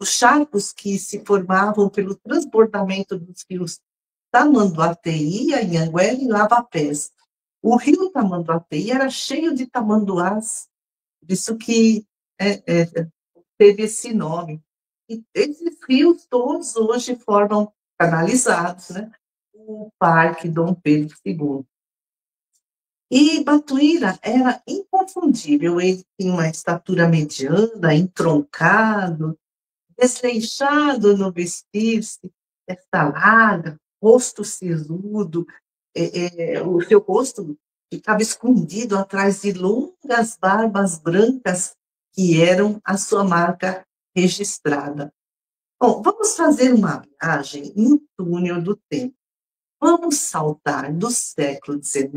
os charcos que se formavam pelo transbordamento dos rios Tamanduateí, Anhanguera e Lavapés. O rio Tamanduateí era cheio de tamanduás, por isso que teve esse nome. E esses rios todos hoje formam canalizados, né? O Parque Dom Pedro II. E Batuíra era inconfundível, ele tinha uma estatura mediana, entroncado, desleixado no vestir-se, testa larga, rosto sisudo, o seu rosto ficava escondido atrás de longas barbas brancas que eram a sua marca registrada. Bom, vamos fazer uma viagem no túnel do tempo. Vamos saltar do século XIX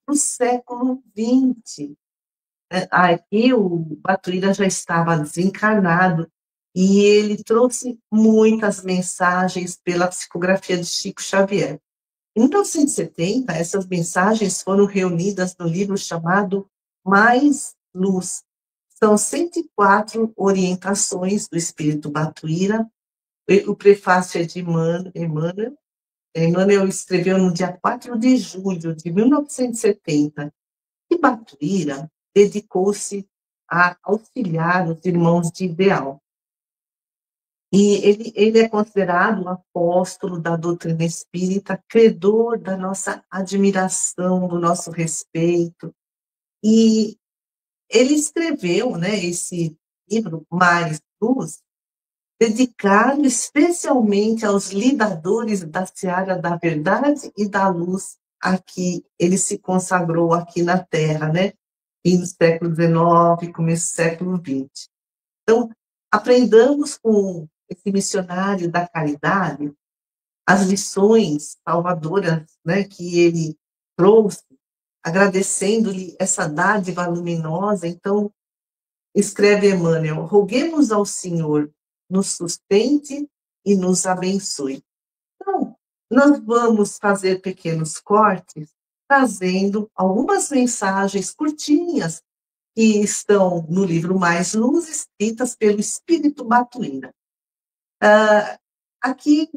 para o século XX. Aqui o Batuíra já estava desencarnado e ele trouxe muitas mensagens pela psicografia de Chico Xavier. Em 1970, essas mensagens foram reunidas no livro chamado Mais Luz. São 104 orientações do Espírito Batuíra. O prefácio é de Emmanuel. Emmanuel escreveu no dia 4 de julho de 1970. E Batuíra dedicou-se a auxiliar os irmãos de ideal. E ele é considerado um apóstolo da doutrina espírita, credor da nossa admiração, do nosso respeito. E ele escreveu, né, esse livro, Mais Luz, dedicado especialmente aos lidadores da seara da verdade e da luz, a que ele se consagrou aqui na Terra, né? Fim do século XIX, começo do século XX. Então, aprendamos com esse missionário da caridade as lições salvadoras, né, que ele trouxe. agradecendo-lhe essa dádiva luminosa. Então, escreve Emmanuel: roguemos ao Senhor, nos sustente e nos abençoe. Então, nós vamos fazer pequenos cortes, trazendo algumas mensagens curtinhas que estão no livro Mais Luz, escritas pelo Espírito Batuíra. Aqui,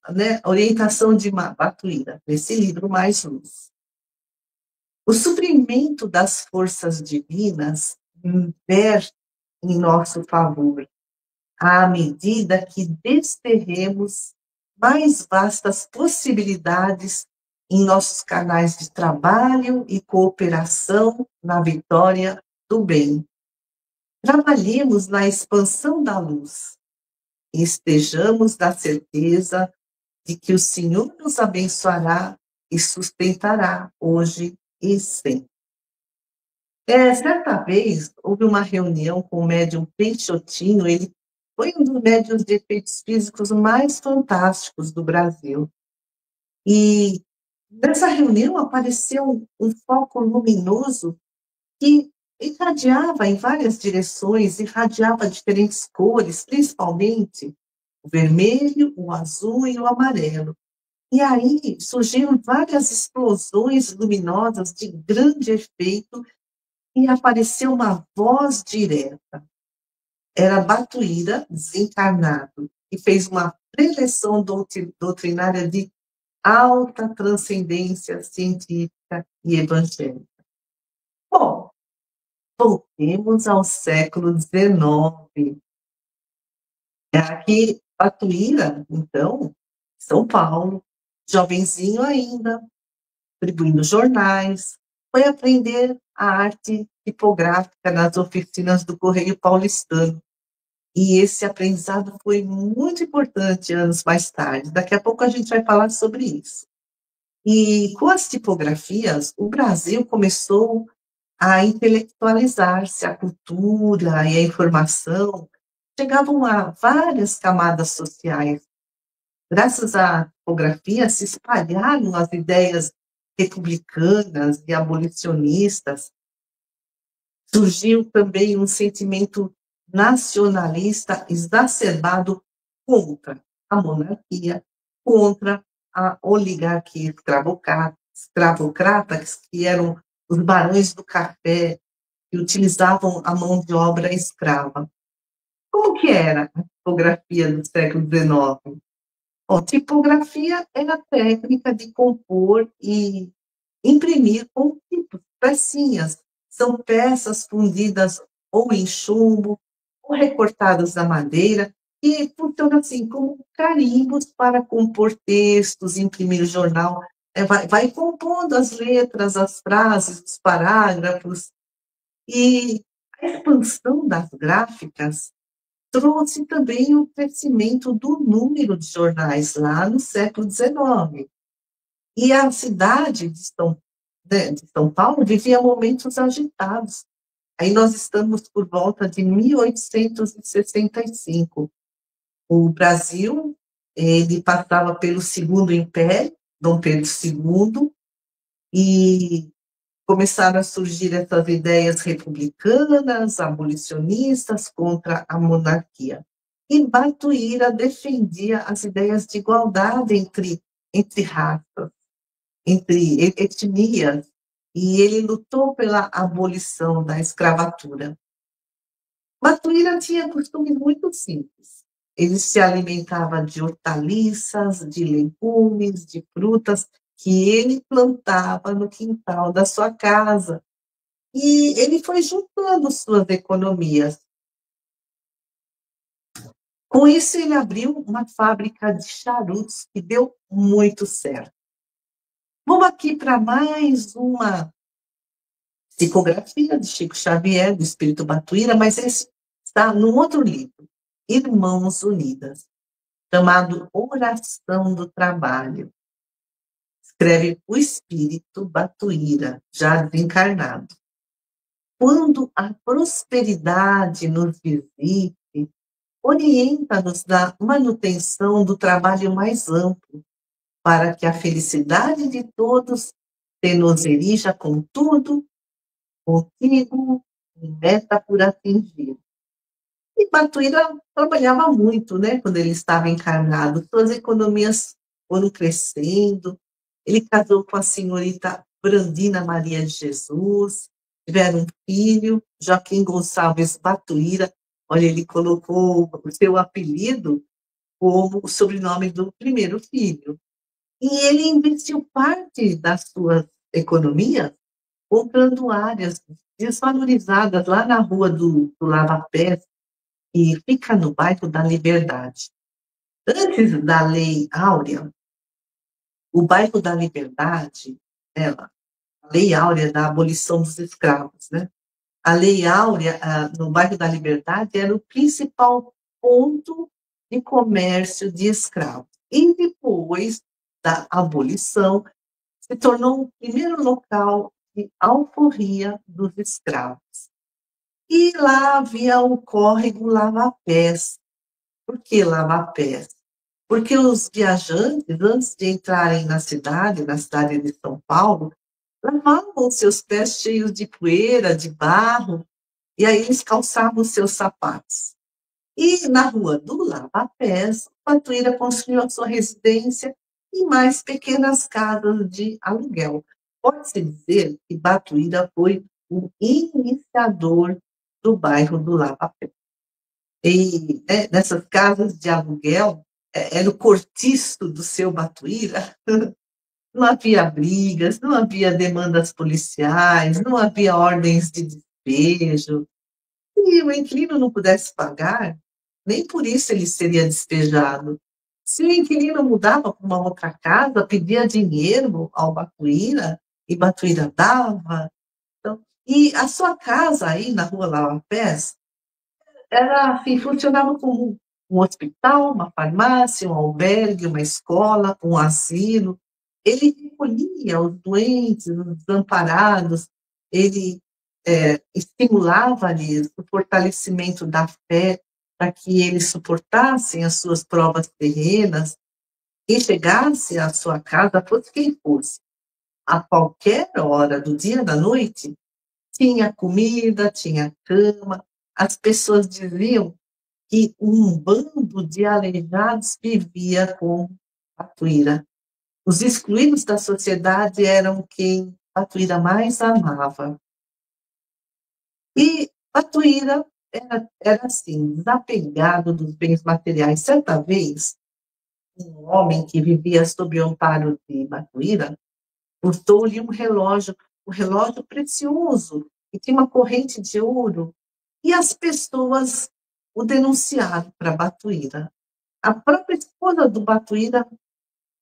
né, orientação de Batuíra, nesse livro Mais Luz. O suprimento das forças divinas inverte em nosso favor, à medida que desterremos mais vastas possibilidades em nossos canais de trabalho e cooperação na vitória do bem. Trabalhemos na expansão da luz e estejamos na certeza de que o Senhor nos abençoará e sustentará hoje e sempre. Certa vez, houve uma reunião com o médium Peixotinho. Ele foi um dos médiuns de efeitos físicos mais fantásticos do Brasil. E nessa reunião apareceu um foco luminoso que irradiava em várias direções, irradiava diferentes cores, principalmente o vermelho, o azul e o amarelo. E aí surgiram várias explosões luminosas de grande efeito e apareceu uma voz direta. Era Batuíra, desencarnado, e fez uma preleção doutrinária de alta transcendência científica e evangélica. Bom, voltemos ao século XIX. Aqui, Batuíra, então, São Paulo, jovenzinho ainda, distribuindo jornais, foi aprender a arte tipográfica nas oficinas do Correio Paulistano. E esse aprendizado foi muito importante anos mais tarde. Daqui a pouco a gente vai falar sobre isso. E com as tipografias, o Brasil começou a intelectualizar-se, a cultura e a informação chegavam a várias camadas sociais. Graças à tipografia, se espalharam as ideias republicanas e abolicionistas. Surgiu também um sentimento nacionalista exacerbado contra a monarquia, contra a oligarquia escravocrata, que eram os barões do café, que utilizavam a mão de obra escrava. Como que era a tipografia do século XIX? Tipografia é a técnica de compor e imprimir com tipos, pecinhas. São peças fundidas ou em chumbo, ou recortadas na madeira, e funcionam assim, como carimbos para compor textos, imprimir jornal. Vai compondo as letras, as frases, os parágrafos. E a expansão das gráficas trouxe também o crescimento do número de jornais lá no século XIX. E a cidade de São Paulo vivia momentos agitados. Aí nós estamos por volta de 1865. O Brasil, ele passava pelo Segundo Império, Dom Pedro II, e começaram a surgir essas ideias republicanas, abolicionistas, contra a monarquia. E Batuíra defendia as ideias de igualdade entre raças, entre etnias, e ele lutou pela abolição da escravatura. Batuíra tinha costumes muito simples. Ele se alimentava de hortaliças, de legumes, de frutas, que ele plantava no quintal da sua casa. E ele foi juntando suas economias. Com isso, ele abriu uma fábrica de charutos que deu muito certo. Vamos aqui para mais uma psicografia de Chico Xavier, do Espírito Batuíra, mas esse está num outro livro, Irmãos Unidas, chamado Oração do Trabalho. Escreve o Espírito Batuíra, já desencarnado. Quando a prosperidade nos visite, orienta-nos na manutenção do trabalho mais amplo, para que a felicidade de todos se nos erija com tudo, contigo, em meta por atingir. E Batuíra trabalhava muito, né, quando ele estava encarnado. Suas economias foram crescendo. Ele casou com a senhorita Brandina Maria de Jesus, tiveram um filho, Joaquim Gonçalves Batuíra. Olha, ele colocou o seu apelido como o sobrenome do primeiro filho. E ele investiu parte das suas economias comprando áreas desvalorizadas lá na rua do Lava Pés, que fica no bairro da Liberdade. Antes da Lei Áurea, o bairro da Liberdade, a Lei Áurea da abolição dos escravos, né? A Lei Áurea, no bairro da Liberdade, era o principal ponto de comércio de escravos. E depois da abolição, se tornou o primeiro local de alforria dos escravos. E lá havia o córrego Lava-Pés. Por que Lava-Pés? Porque os viajantes, antes de entrarem na cidade de São Paulo, lavavam seus pés cheios de poeira, de barro, e aí eles calçavam seus sapatos. E na rua do Lava-Pés, Batuíra construiu a sua residência e mais pequenas casas de aluguel. Pode-se dizer que Batuíra foi o iniciador do bairro do Lava-Pés. E nessas casas de aluguel, era o cortiço do seu Batuíra. Não havia brigas, não havia demandas policiais, não havia ordens de despejo. Se o inquilino não pudesse pagar, nem por isso ele seria despejado. Se o inquilino mudava para uma outra casa, pedia dinheiro ao Batuíra, e Batuíra dava. Então, e a sua casa aí na rua Lava-Pés, era assim, funcionava como um hospital, uma farmácia, um albergue, uma escola, um asilo. Ele recolhia os doentes, os desamparados, ele estimulava-lhes o fortalecimento da fé para que eles suportassem as suas provas terrenas e chegasse à sua casa, fosse quem fosse, a qualquer hora do dia, da noite, tinha comida, tinha cama. As pessoas diziam que um bando de aleijados vivia com Batuíra. Os excluídos da sociedade eram quem Batuíra mais amava. E Batuíra era assim, desapegado dos bens materiais. Certa vez, um homem que vivia sob o amparo de Batuíra furtou-lhe um relógio precioso, que tinha uma corrente de ouro, e as pessoas o denunciaram para Batuíra. A própria esposa do Batuíra,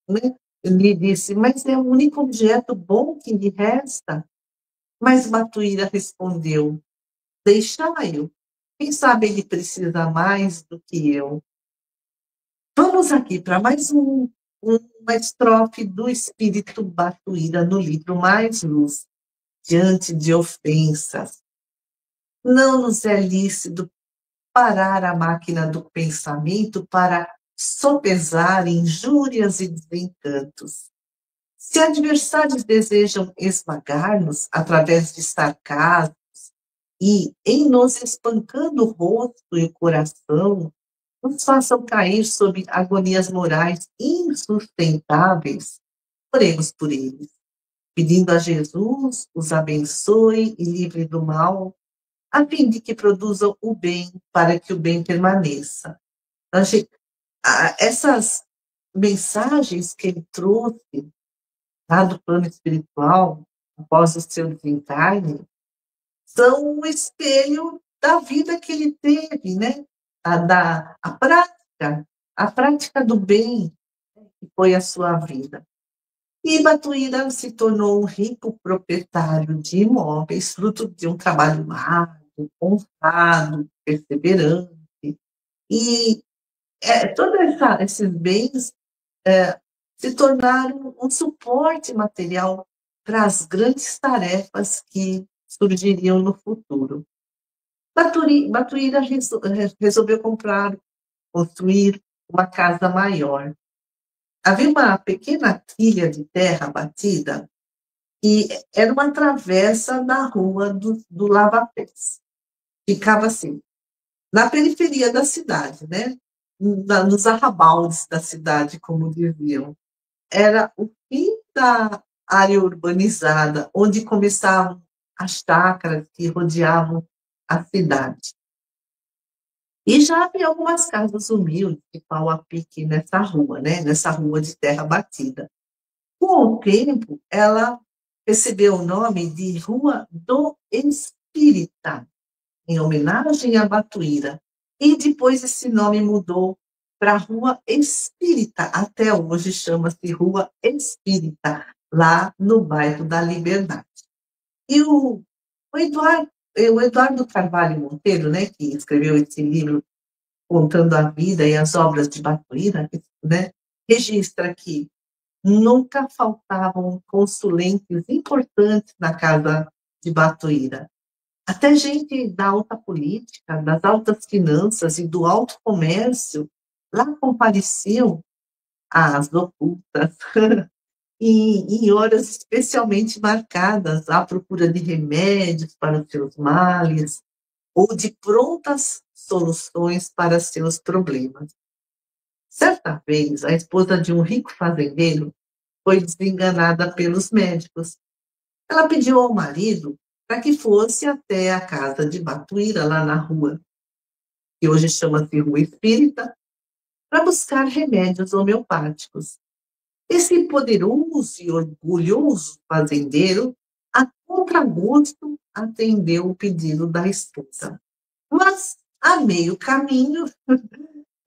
né, lhe disse, mas é o único objeto bom que lhe resta. Mas Batuíra respondeu, deixai-o, quem sabe ele precisa mais do que eu. Vamos aqui para mais uma estrofe do espírito Batuíra no livro Mais Luz, diante de ofensas. Não nos é lícito parar a máquina do pensamento para sopesar injúrias e desencantos. Se adversários desejam esmagar-nos através de sarcasmos e, em nos espancando o rosto e o coração, nos façam cair sob agonias morais insustentáveis, oremos por eles, pedindo a Jesus os abençoe e livre do mal, a fim de que produzam o bem para que o bem permaneça. Essas mensagens que ele trouxe lá do plano espiritual, após o seu desencarne, são um espelho da vida que ele teve, né? A prática do bem que foi a sua vida. E Batuíra se tornou um rico proprietário de imóveis, fruto de um trabalho árduo, honrado, perseverante. E todos esses bens se tornaram um suporte material para as grandes tarefas que surgiriam no futuro. Batuíra resolveu construir uma casa maior. Havia uma pequena quilha de terra batida E era uma travessa da rua do Lava-Pés. Ficava assim, na periferia da cidade, né? Nos arrabaldes da cidade, como diziam. Era o fim da área urbanizada, onde começavam as chácaras que rodeavam a cidade. E já havia algumas casas humildes de pau a pique nessa rua, né? Nessa rua de terra batida. Com o tempo, ela recebeu o nome de Rua do Espírita, em homenagem a Batuíra. E depois esse nome mudou para Rua Espírita. Até hoje chama-se Rua Espírita, lá no bairro da Liberdade. E o Eduardo Carvalho Monteiro, né, que escreveu esse livro contando a vida e as obras de Batuíra, né, registra que nunca faltavam consulentes importantes na casa de Batuíra. Até gente da alta política, das altas finanças e do alto comércio lá compareciam às ocultas e em horas especialmente marcadas à procura de remédios para os seus males ou de prontas soluções para seus problemas. Certa vez, a esposa de um rico fazendeiro foi desenganada pelos médicos. Ela pediu ao marido para que fosse até a casa de Batuíra, lá na rua, que hoje chama-se Rua Espírita, para buscar remédios homeopáticos. Esse poderoso e orgulhoso fazendeiro, a contragosto, atendeu o pedido da esposa. Mas, a meio caminho,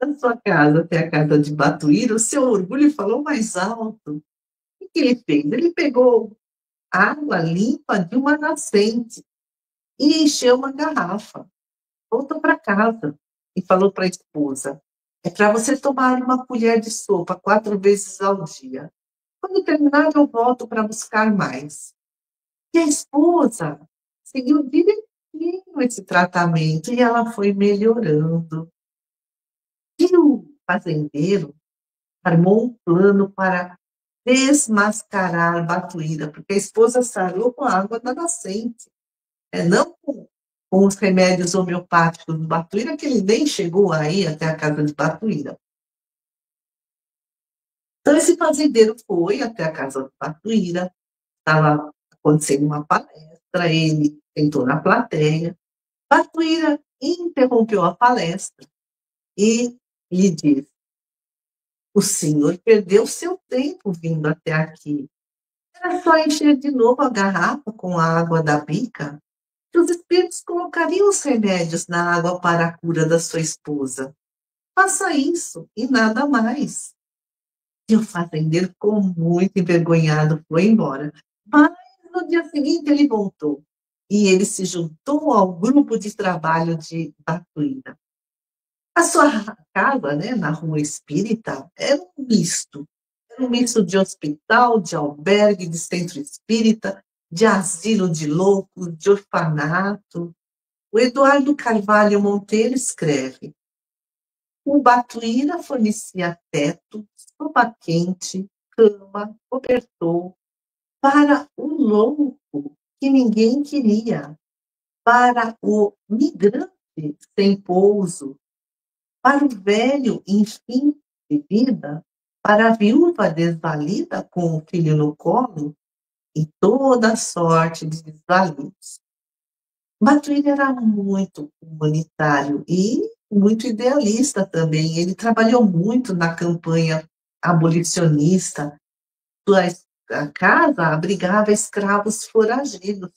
da sua casa até a casa de Batuíra, o seu orgulho falou mais alto. O que ele fez? Ele pegou água limpa de uma nascente e encheu uma garrafa. Voltou para casa e falou para a esposa: é para você tomar uma colher de sopa 4 vezes ao dia. Quando terminar, eu volto para buscar mais. E a esposa seguiu direitinho esse tratamento e ela foi melhorando. E o fazendeiro armou um plano para desmascarar Batuíra, porque a esposa sarou com a água da nascente, não com os remédios homeopáticos do Batuíra, que ele nem chegou aí até a casa de Batuíra. Então, esse fazendeiro foi até a casa de Batuíra, estava acontecendo uma palestra, ele sentou na plateia. Batuíra interrompeu a palestra e lhe disse: o senhor perdeu seu tempo vindo até aqui. Era só encher de novo a garrafa com a água da bica, que os espíritos colocariam os remédios na água para a cura da sua esposa. Faça isso e nada mais. E o fazendeiro ficou muito envergonhado, foi embora. Mas no dia seguinte ele voltou e ele se juntou ao grupo de trabalho de Batuíra. A sua casa, né, na Rua Espírita, era um misto. Era um misto de hospital, de albergue, de centro espírita, de asilo de loucos, de orfanato. O Eduardo Carvalho Monteiro escreve: o Batuíra fornecia teto, sopa quente, cama, cobertor, para o louco que ninguém queria, para o migrante sem pouso, para o velho em fim de vida, para a viúva desvalida com o filho no colo e toda sorte de desvalidos. Batuíra era muito humanitário e muito idealista também. Ele trabalhou muito na campanha abolicionista. A casa abrigava escravos foragidos.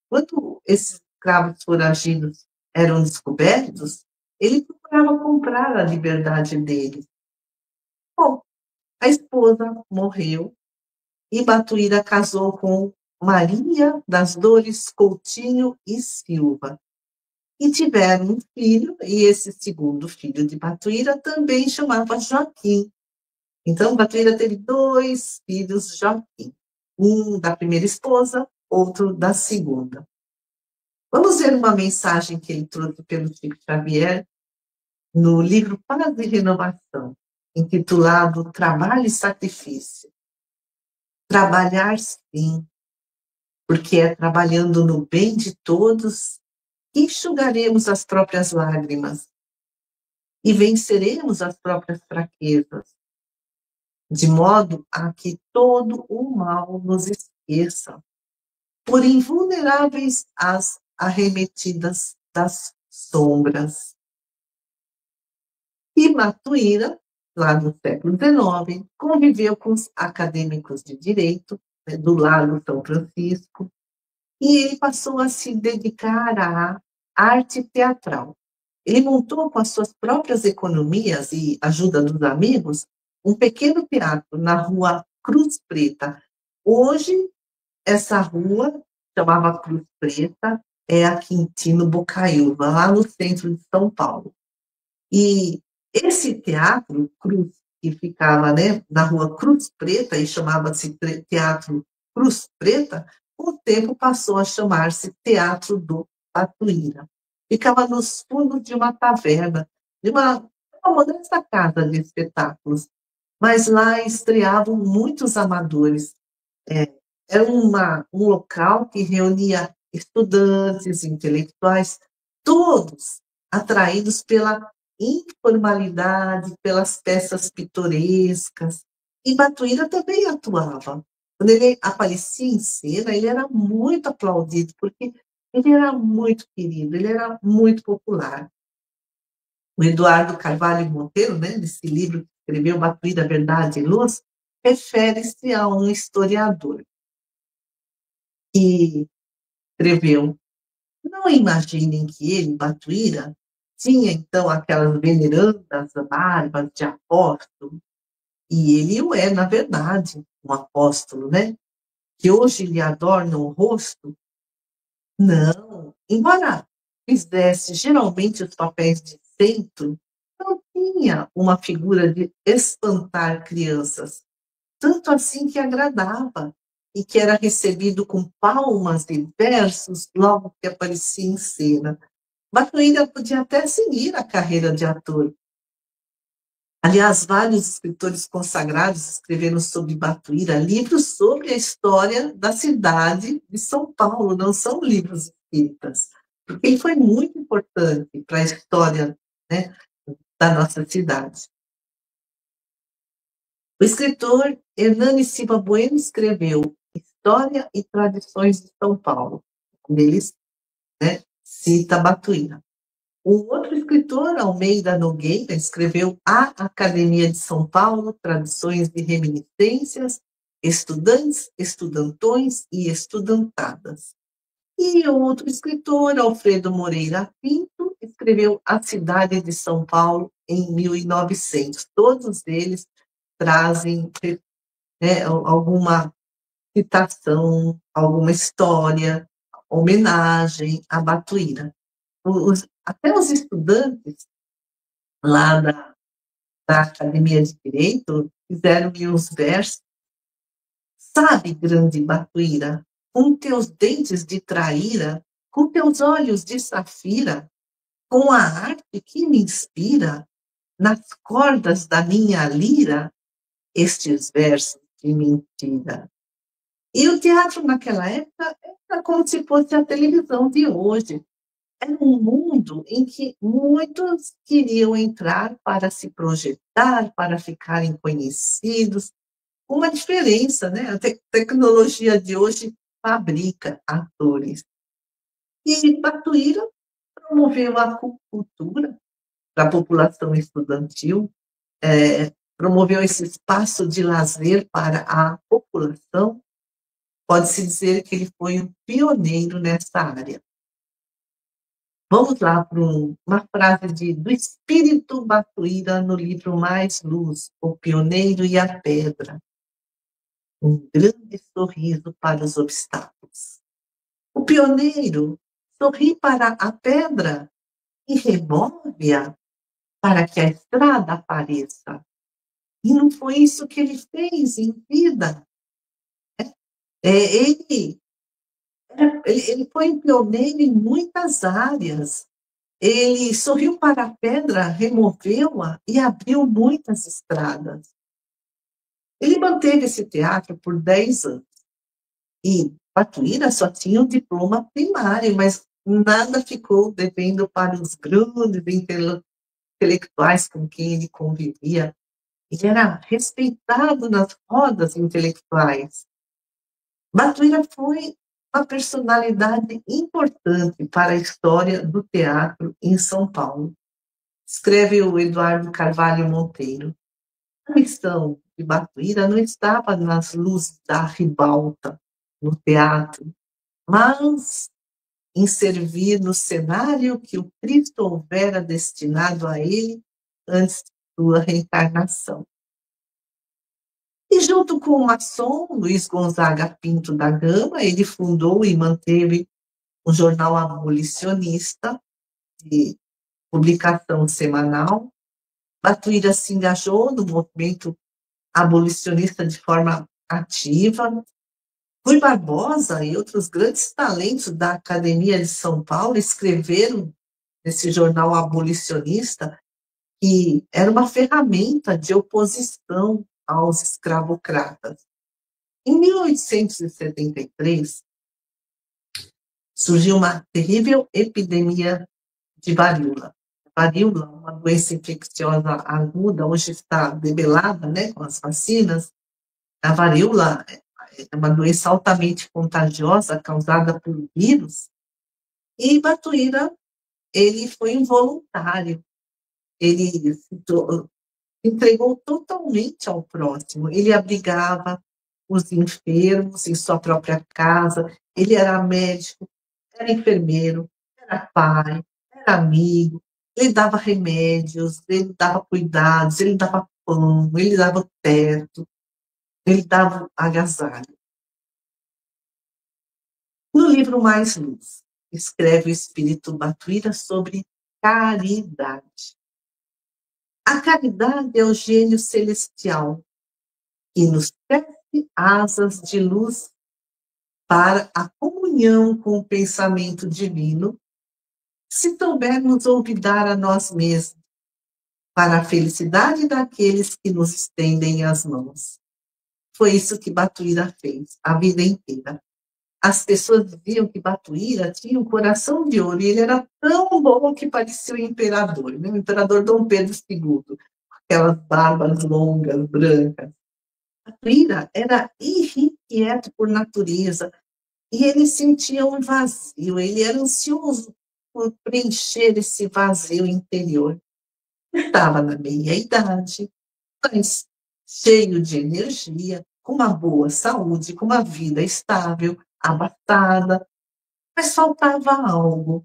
Quando esses escravos foragidos eram descobertos, ele procurava comprar a liberdade deles. Bom, a esposa morreu e Batuíra casou com Maria das Dores Coutinho e Silva. E tiveram um filho, e esse segundo filho de Batuíra também chamava Joaquim. Então, Batuíra teve 2 filhos Joaquim, um da primeira esposa, outro da segunda. Vamos ver uma mensagem que ele trouxe pelo Chico Xavier no livro Paz e Renovação, intitulado Trabalho e Sacrifício. Trabalhar, sim, porque é trabalhando no bem de todos que enxugaremos as próprias lágrimas e venceremos as próprias fraquezas, de modo a que todo o mal nos esqueça, por invulneráveis às arremetidas das sombras. E Matuíra, lá no século XIX, conviveu com os acadêmicos de direito, né, do Largo São Francisco, e ele passou a se dedicar à arte teatral. Ele montou com as suas próprias economias e ajuda dos amigos um pequeno teatro na rua Cruz Preta. Hoje, essa rua, chamava Cruz Preta, é a Quintino Bocaiúva, lá no centro de São Paulo. E esse teatro, Cruz, que ficava, né, na rua Cruz Preta, e chamava-se Teatro Cruz Preta, com o tempo passou a chamar-se Teatro do Batuíra. Ficava nos fundos de uma taverna, de uma modesta casa de espetáculos, mas lá estreavam muitos amadores. Era um local que reunia estudantes, intelectuais, todos atraídos pela informalidade, pelas peças pitorescas. E Batuíra também atuava. Quando ele aparecia em cena, ele era muito aplaudido, porque ele era muito querido, ele era muito popular. O Eduardo Carvalho Monteiro, né, nesse livro que escreveu Batuíra, Verdade e Luz, refere-se a um historiador que escreveu: não imaginem que ele, Batuíra, tinha então aquelas venerandas barbas de apóstolo, e ele o é, na verdade, um apóstolo, né? Que hoje lhe adornam o rosto. Não, embora fizesse geralmente os papéis de centro, não tinha uma figura de espantar crianças, tanto assim que agradava, e que era recebido com palmas e versos logo que aparecia em cena. Batuíra podia até seguir a carreira de ator. Aliás, vários escritores consagrados escreveram sobre Batuíra livros sobre a história da cidade de São Paulo, não são livros espíritas, porque ele foi muito importante para a história, né, da nossa cidade. O escritor Hernani Silva Bueno escreveu História e Tradições de São Paulo. Neles, né, cita Batuíra. O outro escritor, Almeida Nogueira, escreveu A Academia de São Paulo, Tradições e Reminiscências, Estudantes, Estudantões e Estudantadas. E o outro escritor, Alfredo Moreira Pinto, escreveu A Cidade de São Paulo em 1900. Todos eles trazem, né, alguma citação, alguma história, homenagem à Batuíra. Até os estudantes lá da Academia de Direito fizeram-lhe os versos. Sabe, grande Batuíra, com teus dentes de traíra, com teus olhos de safira, com a arte que me inspira, nas cordas da minha lira, estes versos de mentira. E o teatro naquela época era como se fosse a televisão de hoje. Era um mundo em que muitos queriam entrar para se projetar, para ficarem conhecidos. Uma diferença, né? A tecnologia de hoje fabrica atores. E Batuíra promoveu a cultura para a população estudantil, promoveu esse espaço de lazer para a população. Pode-se dizer que ele foi um pioneiro nessa área. Vamos lá para uma frase do Espírito Batuíra no livro Mais Luz, O Pioneiro e a Pedra. Um grande sorriso para os obstáculos. O pioneiro sorri para a pedra e remove-a para que a estrada apareça. E não foi isso que ele fez em vida. Ele foi um pioneiro em muitas áreas. Ele sorriu para a pedra, removeu-a e abriu muitas estradas. Ele manteve esse teatro por 10 anos. E Batuíra só tinha o diploma primário, mas nada ficou devendo para os grandes intelectuais com quem ele convivia. Ele era respeitado nas rodas intelectuais. Batuíra foi uma personalidade importante para a história do teatro em São Paulo. Escreve o Eduardo Carvalho Monteiro. A missão de Batuíra não estava nas luzes da ribalta, no teatro, mas em servir no cenário que o Cristo houvera destinado a ele antes de sua reencarnação. E junto com o maçom Luiz Gonzaga Pinto da Gama, ele fundou e manteve um jornal abolicionista de publicação semanal. Batuíra se engajou no movimento abolicionista de forma ativa. Rui Barbosa e outros grandes talentos da Academia de São Paulo escreveram nesse jornal abolicionista que era uma ferramenta de oposição aos escravocratas. Em 1873, surgiu uma terrível epidemia de varíola. Varíola, uma doença infecciosa aguda, hoje está debelada, né, com as vacinas. A varíola é uma doença altamente contagiosa causada por vírus. E Batuíra, ele foi involuntário. Ele se entregou totalmente ao próximo. Ele abrigava os enfermos em sua própria casa. Ele era médico, era enfermeiro, era pai, era amigo. Ele dava remédios, ele dava cuidados, ele dava pão, ele dava teto, ele dava agasalho. No livro Mais Luz, escreve o espírito Batuíra sobre caridade. A caridade é o gênio celestial que nos tece asas de luz para a comunhão com o pensamento divino, se soubermos olvidar a nós mesmos, para a felicidade daqueles que nos estendem as mãos. Foi isso que Batuíra fez a vida inteira. As pessoas diziam que Batuíra tinha um coração de ouro, e ele era tão bom que parecia o imperador, né? O imperador Dom Pedro II, aquelas barbas longas, brancas. Batuíra era irrequieto por natureza, e ele sentia um vazio, ele era ansioso por preencher esse vazio interior. Estava na meia-idade, mas cheio de energia, com uma boa saúde, com uma vida estável, abastada, mas faltava algo.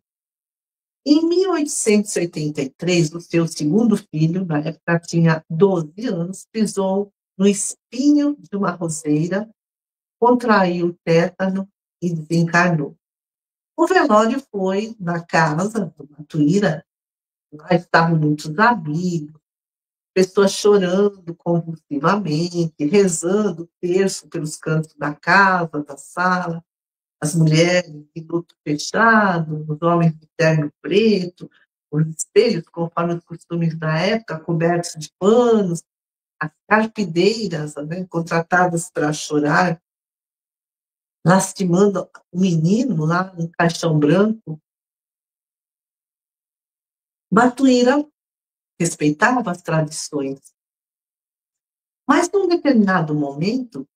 Em 1883, o seu segundo filho, na época tinha 12 anos, pisou no espinho de uma roseira, contraiu tétano e desencarnou. O velório foi na casa do Batuíra, lá estavam muitos amigos, pessoas chorando convulsivamente, rezando o terço pelos cantos da casa, da sala, as mulheres de luto fechado, os homens de terno preto, os espelhos, conforme os costumes da época, cobertos de panos, as carpideiras, né, contratadas para chorar, lastimando o menino lá no caixão branco. Batuíra respeitava as tradições, mas num determinado momento,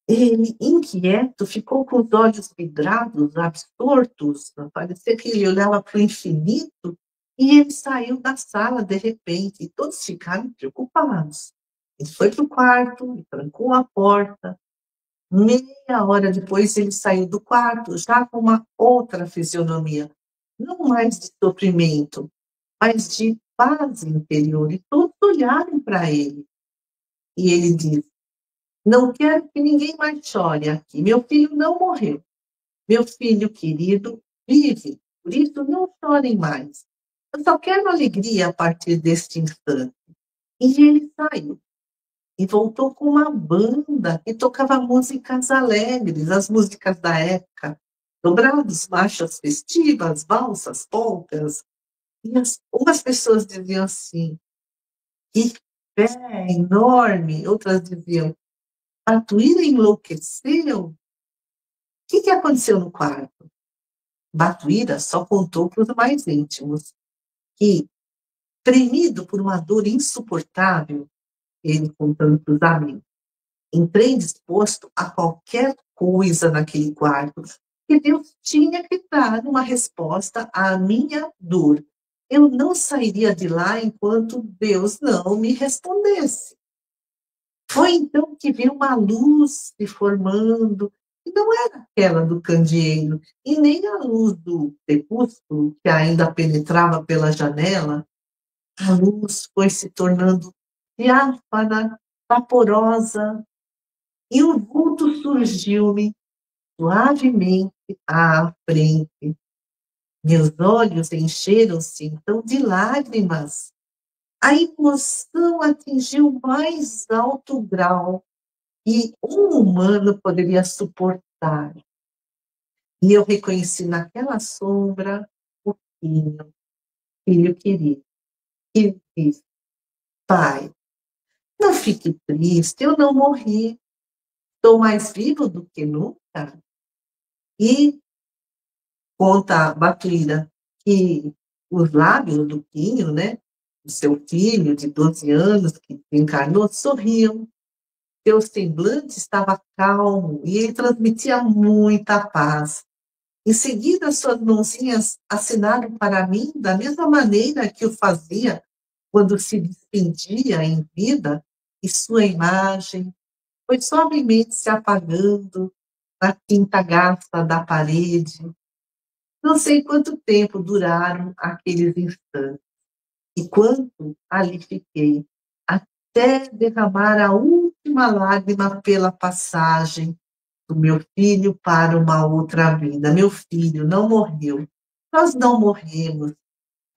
ele, inquieto, ficou com os olhos vidrados, absortos, parecia que ele olhava para o infinito, e ele saiu da sala de repente, e todos ficaram preocupados. Ele foi para o quarto, e trancou a porta. Meia hora depois ele saiu do quarto, já com uma outra fisionomia, não mais de sofrimento, mas de paz interior, e todos olharam para ele. E ele disse: não quero que ninguém mais chore aqui. Meu filho não morreu. Meu filho querido vive. Por isso, não chorem mais. Eu só quero alegria a partir deste instante. E ele saiu. E voltou com uma banda que tocava músicas alegres, as músicas da época. Dobrados, marchas festivas, valsas, polcas. E umas pessoas diziam assim: que fé enorme. Outras diziam: Batuíra enlouqueceu? que aconteceu no quarto? Batuíra só contou para os mais íntimos que, tremido por uma dor insuportável, ele contando para os amigos, entrei disposto a qualquer coisa naquele quarto, que Deus tinha que dar uma resposta à minha dor. Eu não sairia de lá enquanto Deus não me respondesse. Foi então que vi uma luz se formando, e não era aquela do candeeiro, e nem a luz do crepúsculo, que ainda penetrava pela janela. A luz foi se tornando diáfana, vaporosa, e o vulto surgiu-me suavemente à frente. Meus olhos encheram-se então de lágrimas. A emoção atingiu o mais alto grau que um humano poderia suportar. E eu reconheci naquela sombra o filho querido, que disse: pai, não fique triste, eu não morri, estou mais vivo do que nunca. E conta a Batuíra que os lábios do Quinho, né, o seu filho de 12 anos que encarnou, sorriam. Seu semblante estava calmo e ele transmitia muita paz. Em seguida, suas mãozinhas assinaram para mim da mesma maneira que o fazia quando se despedia em vida, e sua imagem foi suavemente se apagando na tinta gasta da parede. Não sei quanto tempo duraram aqueles instantes e quanto ali fiquei, até derramar a última lágrima pela passagem do meu filho para uma outra vida. Meu filho não morreu. Nós não morremos.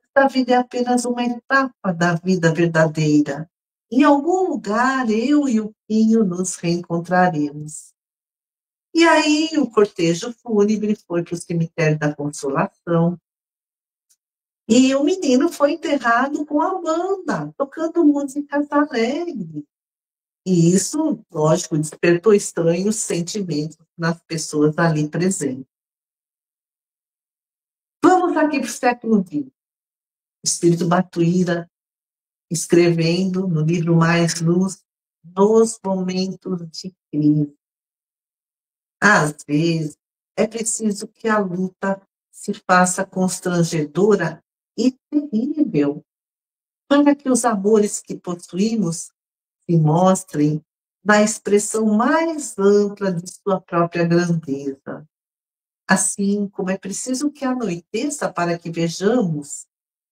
Esta vida é apenas uma etapa da vida verdadeira. Em algum lugar, eu e o Quinho nos reencontraremos. E aí, o cortejo fúnebre foi para o cemitério da Consolação. E o menino foi enterrado com a banda, tocando músicas alegres. E isso, lógico, despertou estranhos sentimentos nas pessoas ali presentes. Vamos aqui para o século XX. Espírito Batuíra escrevendo no livro Mais Luz, nos momentos de crise. Às vezes, é preciso que a luta se faça constrangedora e terrível, para que os amores que possuímos se mostrem na expressão mais ampla de sua própria grandeza. Assim como é preciso que anoiteça para que vejamos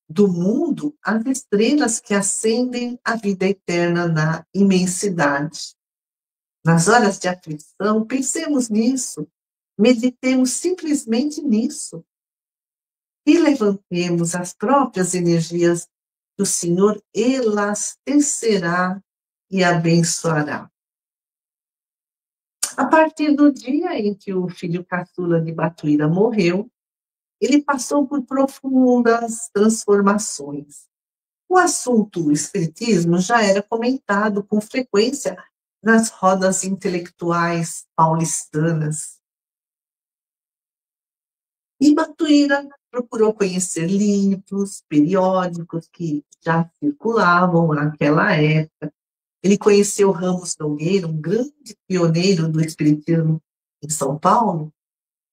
do mundo as estrelas que acendem a vida eterna na imensidade. Nas horas de aflição, pensemos nisso, meditemos simplesmente nisso e levantemos as próprias energias que o Senhor elastecerá e abençoará. A partir do dia em que o filho caçula de Batuíra morreu, ele passou por profundas transformações. O assunto espiritismo já era comentado com frequência nas rodas intelectuais paulistanas. E Batuíra procurou conhecer livros, periódicos que já circulavam naquela época. Ele conheceu Ramos Nogueira, um grande pioneiro do espiritismo em São Paulo,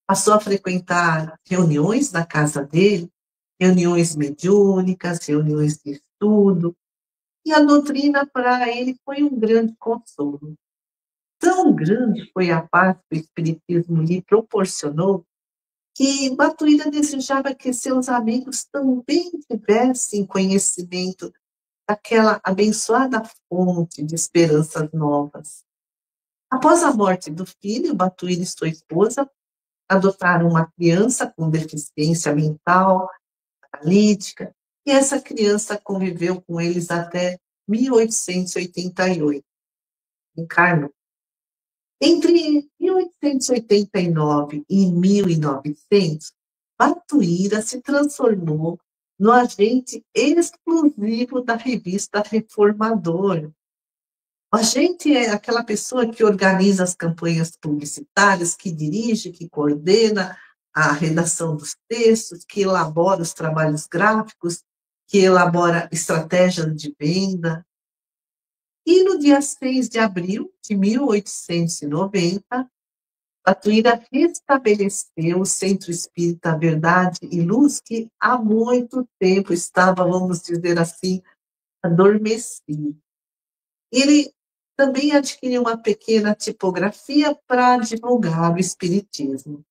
passou a frequentar reuniões na casa dele, reuniões mediúnicas, reuniões de estudo, e a doutrina para ele foi um grande consolo. Tão grande foi a paz que o espiritismo lhe proporcionou, que Batuíra desejava que seus amigos também tivessem conhecimento daquela abençoada fonte de esperanças novas. Após a morte do filho, Batuíra e sua esposa adotaram uma criança com deficiência mental, paralítica, e essa criança conviveu com eles até 1888. Encarnou. Entre 1889 e 1900, Batuíra se transformou no agente exclusivo da revista Reformador. O agente é aquela pessoa que organiza as campanhas publicitárias, que dirige, que coordena a redação dos textos, que elabora os trabalhos gráficos, que elabora estratégias de venda. E no dia 6 de abril de 1890, Batuíra restabeleceu o Centro Espírita Verdade e Luz, que há muito tempo estava, vamos dizer assim, adormecido. Ele também adquiriu uma pequena tipografia para divulgar o Espiritismo.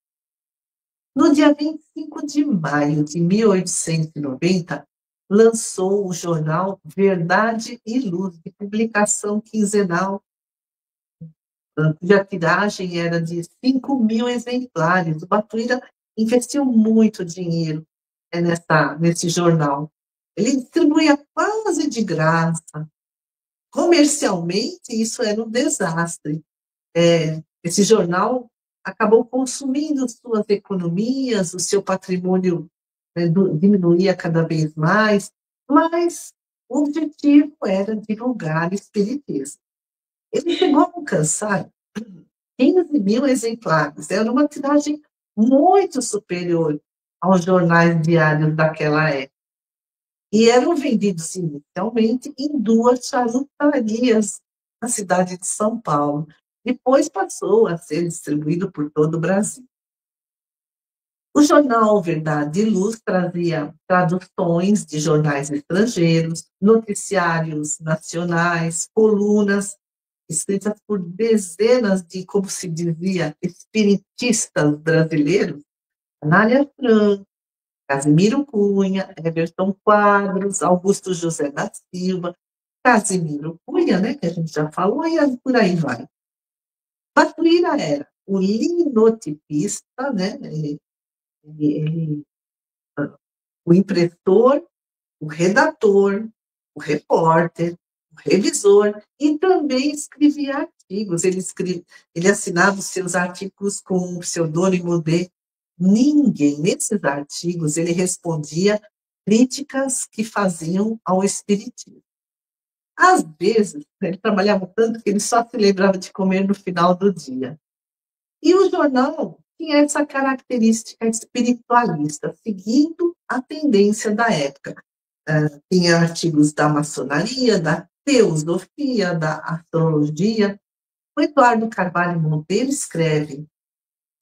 No dia 25 de maio de 1890, lançou o jornal Verdade e Luz, de publicação quinzenal, cuja tiragem era de 5.000 exemplares. O Batuíra investiu muito dinheiro nesse jornal. Ele distribuía quase de graça. Comercialmente, isso era um desastre. Esse jornal acabou consumindo suas economias, o seu patrimônio diminuía cada vez mais, mas o objetivo era divulgar o espiritismo. Ele chegou a alcançar 15.000 exemplares. Era uma tiragem muito superior aos jornais diários daquela época. E eram vendidos inicialmente em 2 charutarias na cidade de São Paulo. Depois passou a ser distribuído por todo o Brasil. O jornal Verdade e Luz trazia traduções de jornais estrangeiros, noticiários nacionais, colunas escritas por dezenas de, como se dizia, espiritistas brasileiros, Anália Franco, Casimiro Cunha, Everton Quadros, Augusto José da Silva, Casimiro Cunha, né, que a gente já falou, e por aí vai. Batuíra era o linotipista, né, o impressor, o redator, o repórter, o revisor, e também escrevia artigos. Ele assinava os seus artigos com o pseudônimo de ninguém. Nesses artigos, ele respondia críticas que faziam ao espiritismo. Às vezes, ele trabalhava tanto que ele só se lembrava de comer no final do dia. E o jornal tinha essa característica espiritualista, seguindo a tendência da época. Tinha artigos da maçonaria, da teosofia, da astrologia. O Eduardo Carvalho Monteiro escreve: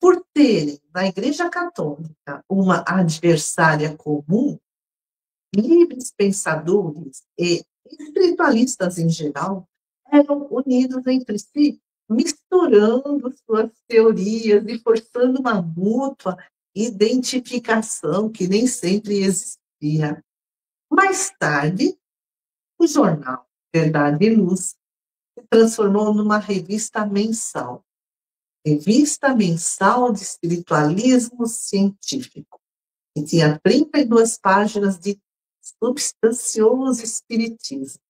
por terem na Igreja Católica uma adversária comum, livres pensadores e espiritualistas em geral eram unidos entre si, misturando suas teorias e forçando uma mútua identificação que nem sempre existia. Mais tarde, o jornal Verdade e Luz se transformou numa revista mensal de espiritualismo científico, que tinha 32 páginas de substancioso espiritismo.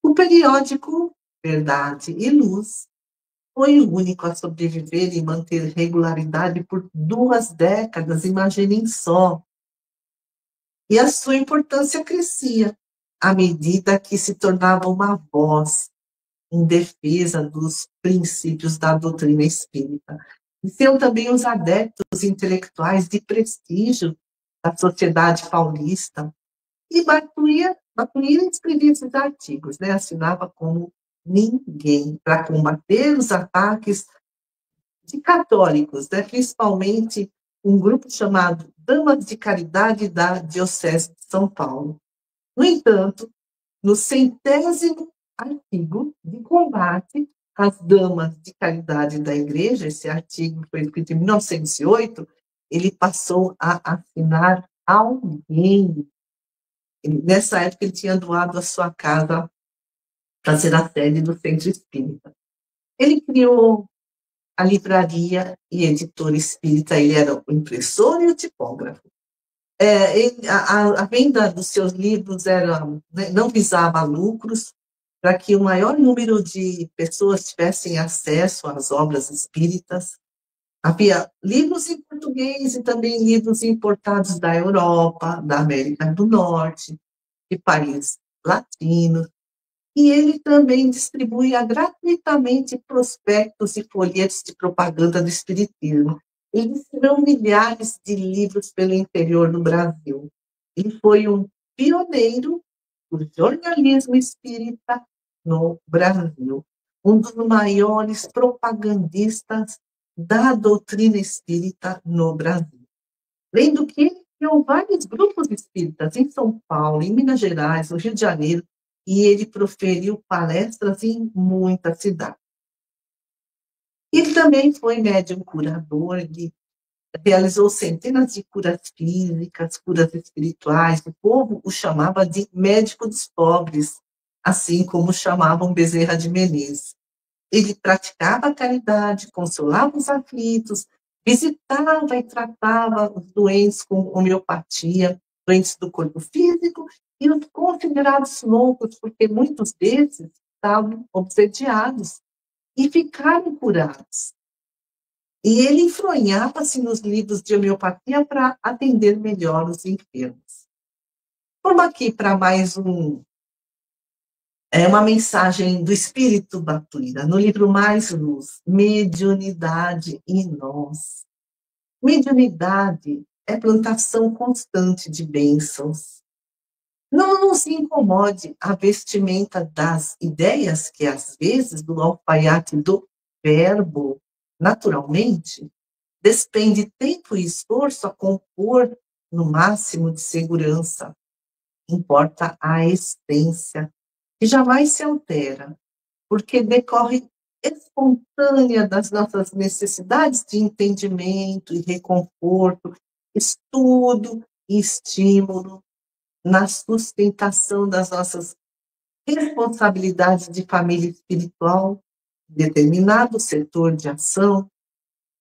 O periódico Verdade e Luz foi o único a sobreviver e manter regularidade por 2 décadas, imaginem só. E a sua importância crescia à medida que se tornava uma voz em defesa dos princípios da doutrina espírita. E são também os adeptos intelectuais de prestígio da sociedade paulista. E Batuíra escrevia esses artigos, né? Assinava como ninguém, para combater os ataques de católicos, né? Principalmente um grupo chamado Damas de Caridade da Diocese de São Paulo. No entanto, no 100º artigo de combate às Damas de Caridade da Igreja, esse artigo foi escrito em 1908, ele passou a assinar alguém. Nessa época, ele tinha doado a sua casa para ser a sede do Centro Espírita. Ele criou a livraria e editora espírita, ele era o impressor e o tipógrafo. A venda dos seus livros não visava lucros, para que o maior número de pessoas tivessem acesso às obras espíritas. Havia livros em português e também livros importados da Europa, da América do Norte, de países latinos. E ele também distribuía gratuitamente prospectos e folhetos de propaganda do espiritismo. Ele escreveu milhares de livros pelo interior do Brasil. Ele foi um pioneiro do jornalismo espírita no Brasil, um dos maiores propagandistas da doutrina espírita no Brasil. Lendo que ele criou vários grupos espíritas em São Paulo, em Minas Gerais, no Rio de Janeiro, e ele proferiu palestras em muitas cidades. Ele também foi médium curador, ele realizou centenas de curas físicas, curas espirituais. O povo o chamava de médico dos pobres, assim como chamavam Bezerra de Menezes. Ele praticava a caridade, consolava os aflitos, visitava e tratava os doentes com homeopatia, doentes do corpo físico e os considerados loucos, porque muitos desses estavam obsediados e ficaram curados. E ele enfronhava-se nos livros de homeopatia para atender melhor os enfermos. Vamos aqui para mais uma mensagem do Espírito Batuira, no livro Mais Luz, Mediunidade em Nós. Mediunidade é plantação constante de bênçãos. Não nos incomode a vestimenta das ideias que, às vezes, do alfaiate do verbo, naturalmente, despende tempo e esforço a compor no máximo de segurança. Importa a essência, que jamais se altera, porque decorre espontânea das nossas necessidades de entendimento e reconforto, estudo e estímulo, na sustentação das nossas responsabilidades de família espiritual, determinado setor de ação.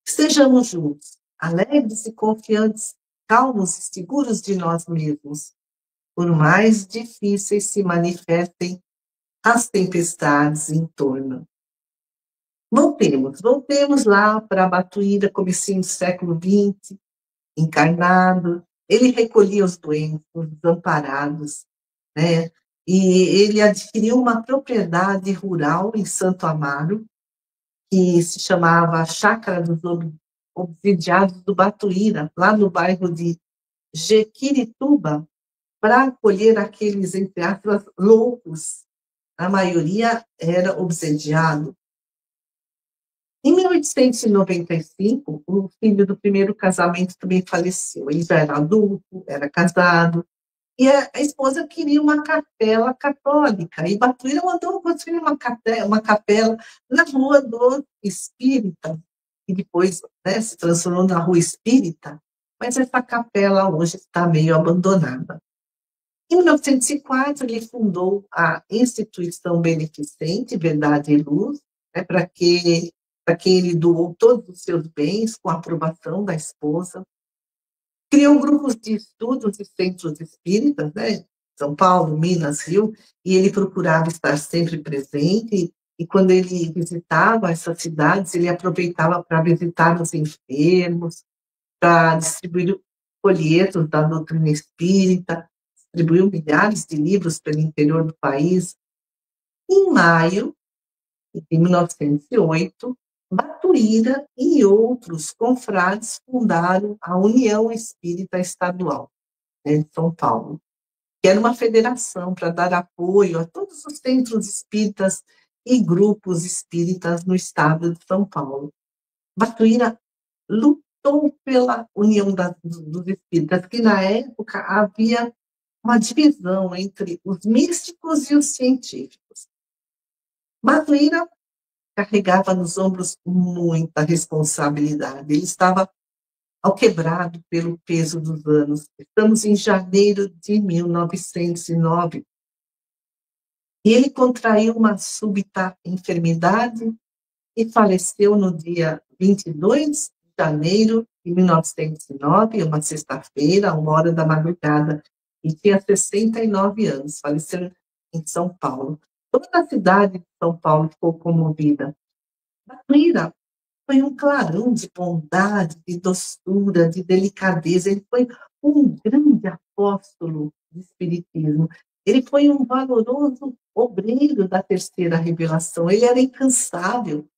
Estejamos juntos, alegres e confiantes, calmos e seguros de nós mesmos, por mais difíceis se manifestem as tempestades em torno. Voltemos lá para Batuíra, comecinho do século XX, encarnado. Ele recolhia os doentes, os desamparados, né? E ele adquiriu uma propriedade rural em Santo Amaro, que se chamava Chácara dos Obsidiados do Batuíra, lá no bairro de Jequirituba, para acolher aqueles, entre aspas, loucos. A maioria era obsediado. Em 1895, o filho do primeiro casamento também faleceu. Ele já era adulto, era casado, e a esposa queria uma capela católica. E Batuíra mandou construir uma capela na Rua do Espírita, que depois, né, se transformou na Rua Espírita, mas essa capela hoje está meio abandonada. Em 1904, ele fundou a Instituição Beneficente Verdade e Luz, né, para quem ele doou todos os seus bens com a aprovação da esposa. Criou grupos de estudos e centros espíritas, né, São Paulo, Minas, Rio, e ele procurava estar sempre presente, e quando ele visitava essas cidades, ele aproveitava para visitar os enfermos, para distribuir folhetos da doutrina espírita, distribuiu milhares de livros pelo interior do país. Em maio de 1908, Batuíra e outros confrades fundaram a União Espírita Estadual, né, de São Paulo, que era uma federação para dar apoio a todos os centros espíritas e grupos espíritas no estado de São Paulo. Batuíra lutou pela união dos espíritas, que na época havia uma divisão entre os místicos e os científicos. Batuíra carregava nos ombros muita responsabilidade. Ele estava alquebrado pelo peso dos anos. Estamos em janeiro de 1909. E ele contraiu uma súbita enfermidade e faleceu no dia 22 de janeiro de 1909, uma sexta-feira, 1h da madrugada, e tinha 69 anos. Faleceu em São Paulo. Toda a cidade de São Paulo ficou comovida. Batuíra foi um clarão de bondade, de doçura, de delicadeza. Ele foi um grande apóstolo do espiritismo. Ele foi um valoroso obreiro da terceira revelação. Ele era incansável,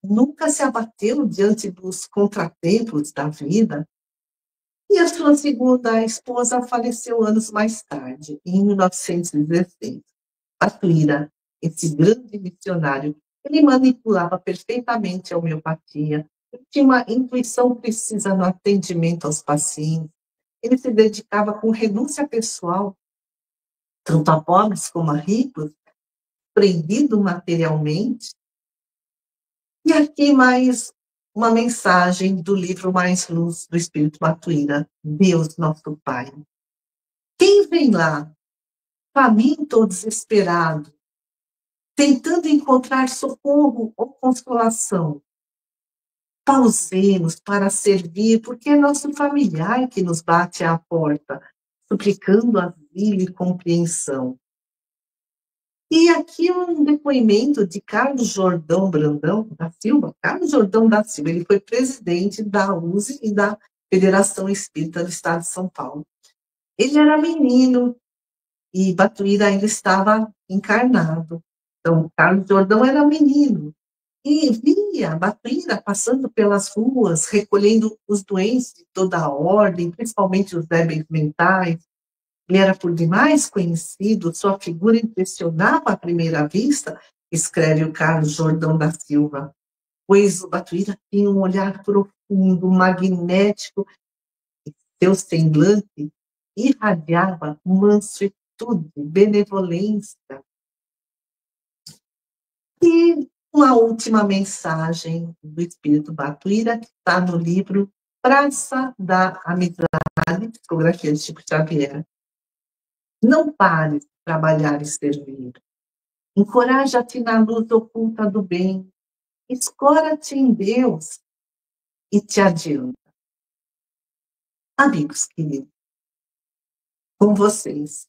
nunca se abateu diante dos contratempos da vida. E a sua segunda esposa faleceu anos mais tarde, em 1916. Batuíra, esse grande missionário, ele manipulava perfeitamente a homeopatia, ele tinha uma intuição precisa no atendimento aos pacientes, ele se dedicava com renúncia pessoal, tanto a pobres como a ricos, proibido materialmente. E aqui mais uma mensagem do livro Mais Luz do Espírito Batuíra, Deus Nosso Pai. Quem vem lá, faminto ou desesperado, tentando encontrar socorro ou consolação, pausemos para servir, porque é nosso familiar que nos bate à porta, suplicando asilo e compreensão. E aqui um depoimento de Carlos Jordão Brandão da Silva. Carlos Jordão da Silva, ele foi presidente da USE e da Federação Espírita do Estado de São Paulo. Ele era menino e Batuíra ainda estava encarnado. Então, Carlos Jordão era menino e via Batuíra passando pelas ruas, recolhendo os doentes de toda a ordem, principalmente os débeis mentais. Ele era por demais conhecido, sua figura impressionava à primeira vista, escreve o Carlos Jordão da Silva, pois o Batuíra tinha um olhar profundo, magnético, e seu semblante irradiava mansuetude, benevolência. E uma última mensagem do Espírito Batuíra, que está no livro Praça da Amizade, psicografia de Chico Xavier. Não pare de trabalhar e servir. Encoraja-te na luz oculta do bem. Escora-te em Deus e te adianta. Amigos queridos, com vocês.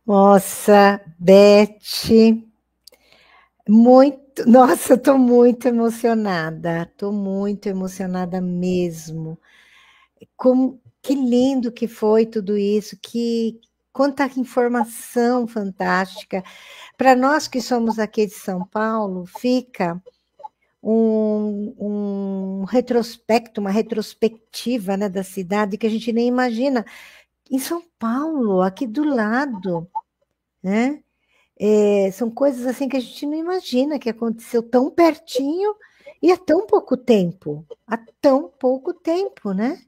Nossa, Beth, nossa, estou muito emocionada mesmo. Que lindo que foi tudo isso, quanta informação fantástica. Para nós que somos aqui de São Paulo, fica um retrospecto, uma retrospectiva, né, da cidade que a gente nem imagina. Em São Paulo, aqui do lado, né? São coisas assim que a gente não imagina que aconteceu tão pertinho e há tão pouco tempo. Há tão pouco tempo, né?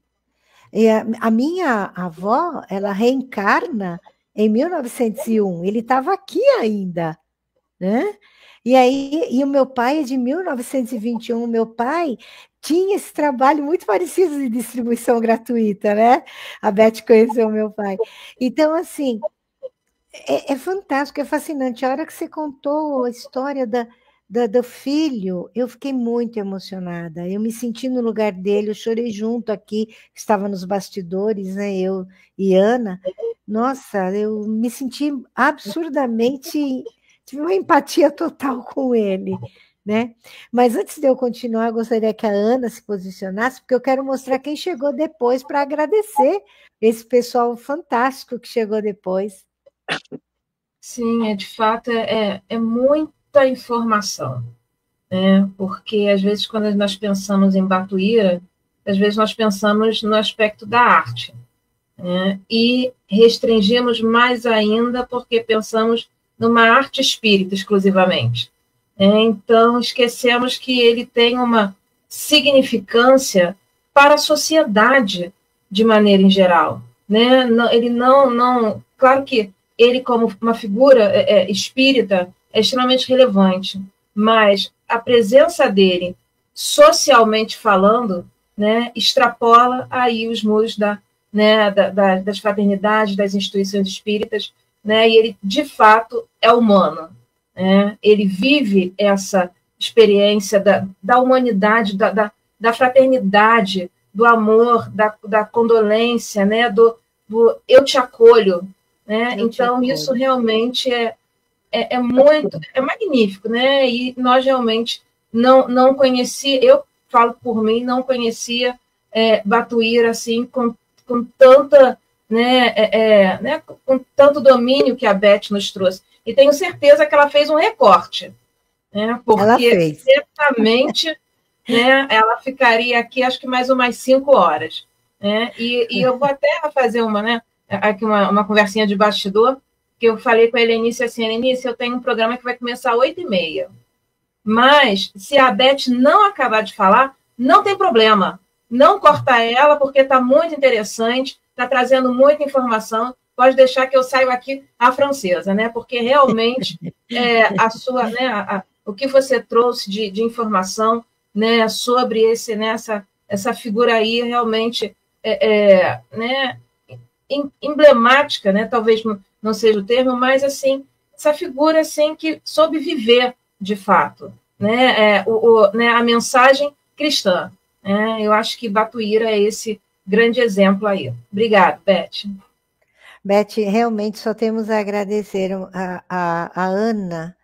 E a minha avó, ela reencarna em 1901. Ele estava aqui ainda, né? E o meu pai é de 1921. O meu pai tinha esse trabalho muito parecido de distribuição gratuita, né? A Beth conheceu o meu pai. Então, assim, é fantástico, é fascinante. A hora que você contou a história do filho, eu fiquei muito emocionada. Eu me senti no lugar dele, eu chorei junto aqui, estava nos bastidores, né? Eu e Ana. Nossa, eu me senti absurdamente, tive uma empatia total com ele, né? Mas antes de eu continuar, eu gostaria que a Ana se posicionasse, porque eu quero mostrar quem chegou depois para agradecer esse pessoal fantástico que chegou depois. Sim, de fato, é muita informação, né? Porque, às vezes, quando nós pensamos em Batuíra, às vezes nós pensamos no aspecto da arte, né? E restringimos mais ainda porque pensamos numa arte espírita exclusivamente. Então, esquecemos que ele tem uma significância para a sociedade de maneira em geral, né? Ele não... Claro que ele, como uma figura espírita, é extremamente relevante, mas a presença dele, socialmente falando, né, extrapola aí os muros das fraternidades, das instituições espíritas, né, e ele, de fato, é humano. Né? Ele vive essa experiência da humanidade, da fraternidade, do amor, da condolência, né, do eu te acolho. Né? Então, isso realmente é magnífico, né? E nós realmente não conhecia, eu falo por mim, não conhecia Batuíra assim com tanta né, com tanto domínio que a Beth nos trouxe. E tenho certeza que ela fez um recorte, né, Ela porque fez. certamente, né, ela ficaria aqui acho que mais umas 5 horas. Né, e eu vou até fazer aqui uma conversinha de bastidor, que eu falei com a Helenice assim, Helenice, eu tenho um programa que vai começar às 8h30. Mas, se a Beth não acabar de falar, não tem problema. Não corta ela, porque está muito interessante, está trazendo muita informação. Pode deixar que eu saio aqui a francesa, né? Porque realmente a sua, né, o que você trouxe de informação, né, sobre essa figura aí realmente né, emblemática, né? Talvez não seja o termo, mas assim, essa figura assim que soube viver de fato, né? Né, a mensagem cristã. Né? Eu acho que Batuíra é esse grande exemplo aí. Obrigada, Beth. Beth, realmente só temos a agradecer. A Ana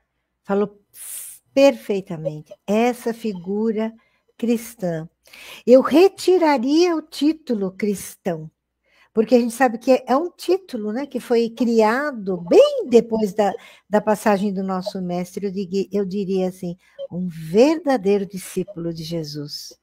falou perfeitamente. Essa figura cristã. Eu retiraria o título cristão, porque a gente sabe que é um título, né, que foi criado bem depois da passagem do nosso mestre, eu diria assim, um verdadeiro discípulo de Jesus.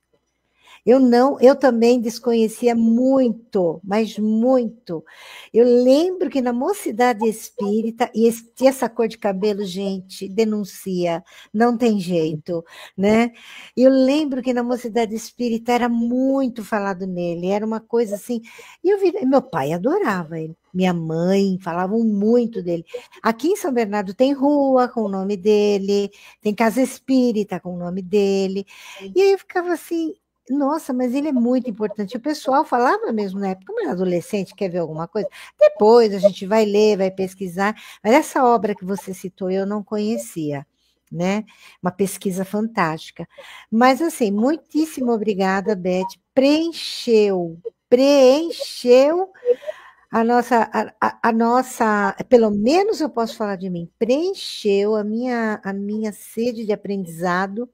Eu também desconhecia muito, mas muito. Eu lembro que na Mocidade Espírita, e essa cor de cabelo, gente, denuncia, não tem jeito, né? Eu lembro que na Mocidade Espírita era muito falado nele, era uma coisa assim, meu pai adorava ele. Minha mãe falavam muito dele. Aqui em São Bernardo tem rua com o nome dele, tem casa espírita com o nome dele. E aí eu ficava assim, nossa, mas ele é muito importante. O pessoal falava mesmo na época, como é adolescente, quer ver alguma coisa? Depois a gente vai ler, vai pesquisar. Mas essa obra que você citou eu não conhecia, né? Uma pesquisa fantástica. Mas assim, muitíssimo obrigada, Beth. Preencheu a nossa, pelo menos eu posso falar de mim, preencheu a minha sede de aprendizado.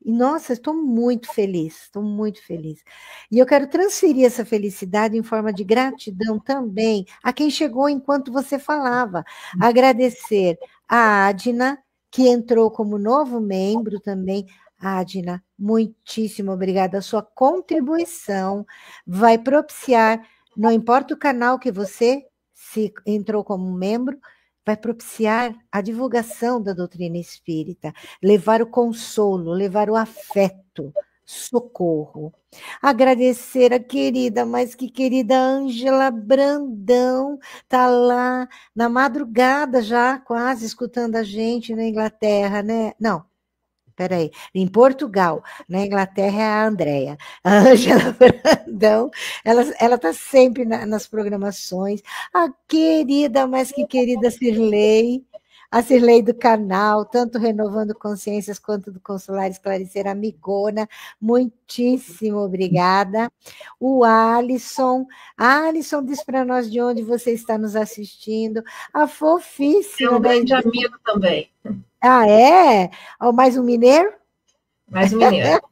E, nossa, estou muito feliz, estou muito feliz. E eu quero transferir essa felicidade em forma de gratidão também a quem chegou enquanto você falava. Agradecer a Adna, que entrou como novo membro também. Adna, muitíssimo obrigada. A sua contribuição vai propiciar, não importa o canal que você se entrou como membro, vai propiciar a divulgação da doutrina espírita, levar o consolo, levar o afeto, socorro. Agradecer a querida, mas que querida Ângela Brandão, está lá na madrugada já, quase escutando a gente na Inglaterra, né? Não, peraí, em Portugal, na Inglaterra é a Andréia, a Ângela Brandão, ela está sempre nas programações, a querida, mas que querida Cirlei, a Cirlei do canal, tanto Renovando Consciências quanto do Consolar Esclarecer, amigona, muitíssimo obrigada. O Alisson diz para nós de onde você está nos assistindo, a fofíssima. É um grande amigo também. Ah, é? Oh, mais um mineiro? Mais um mineiro.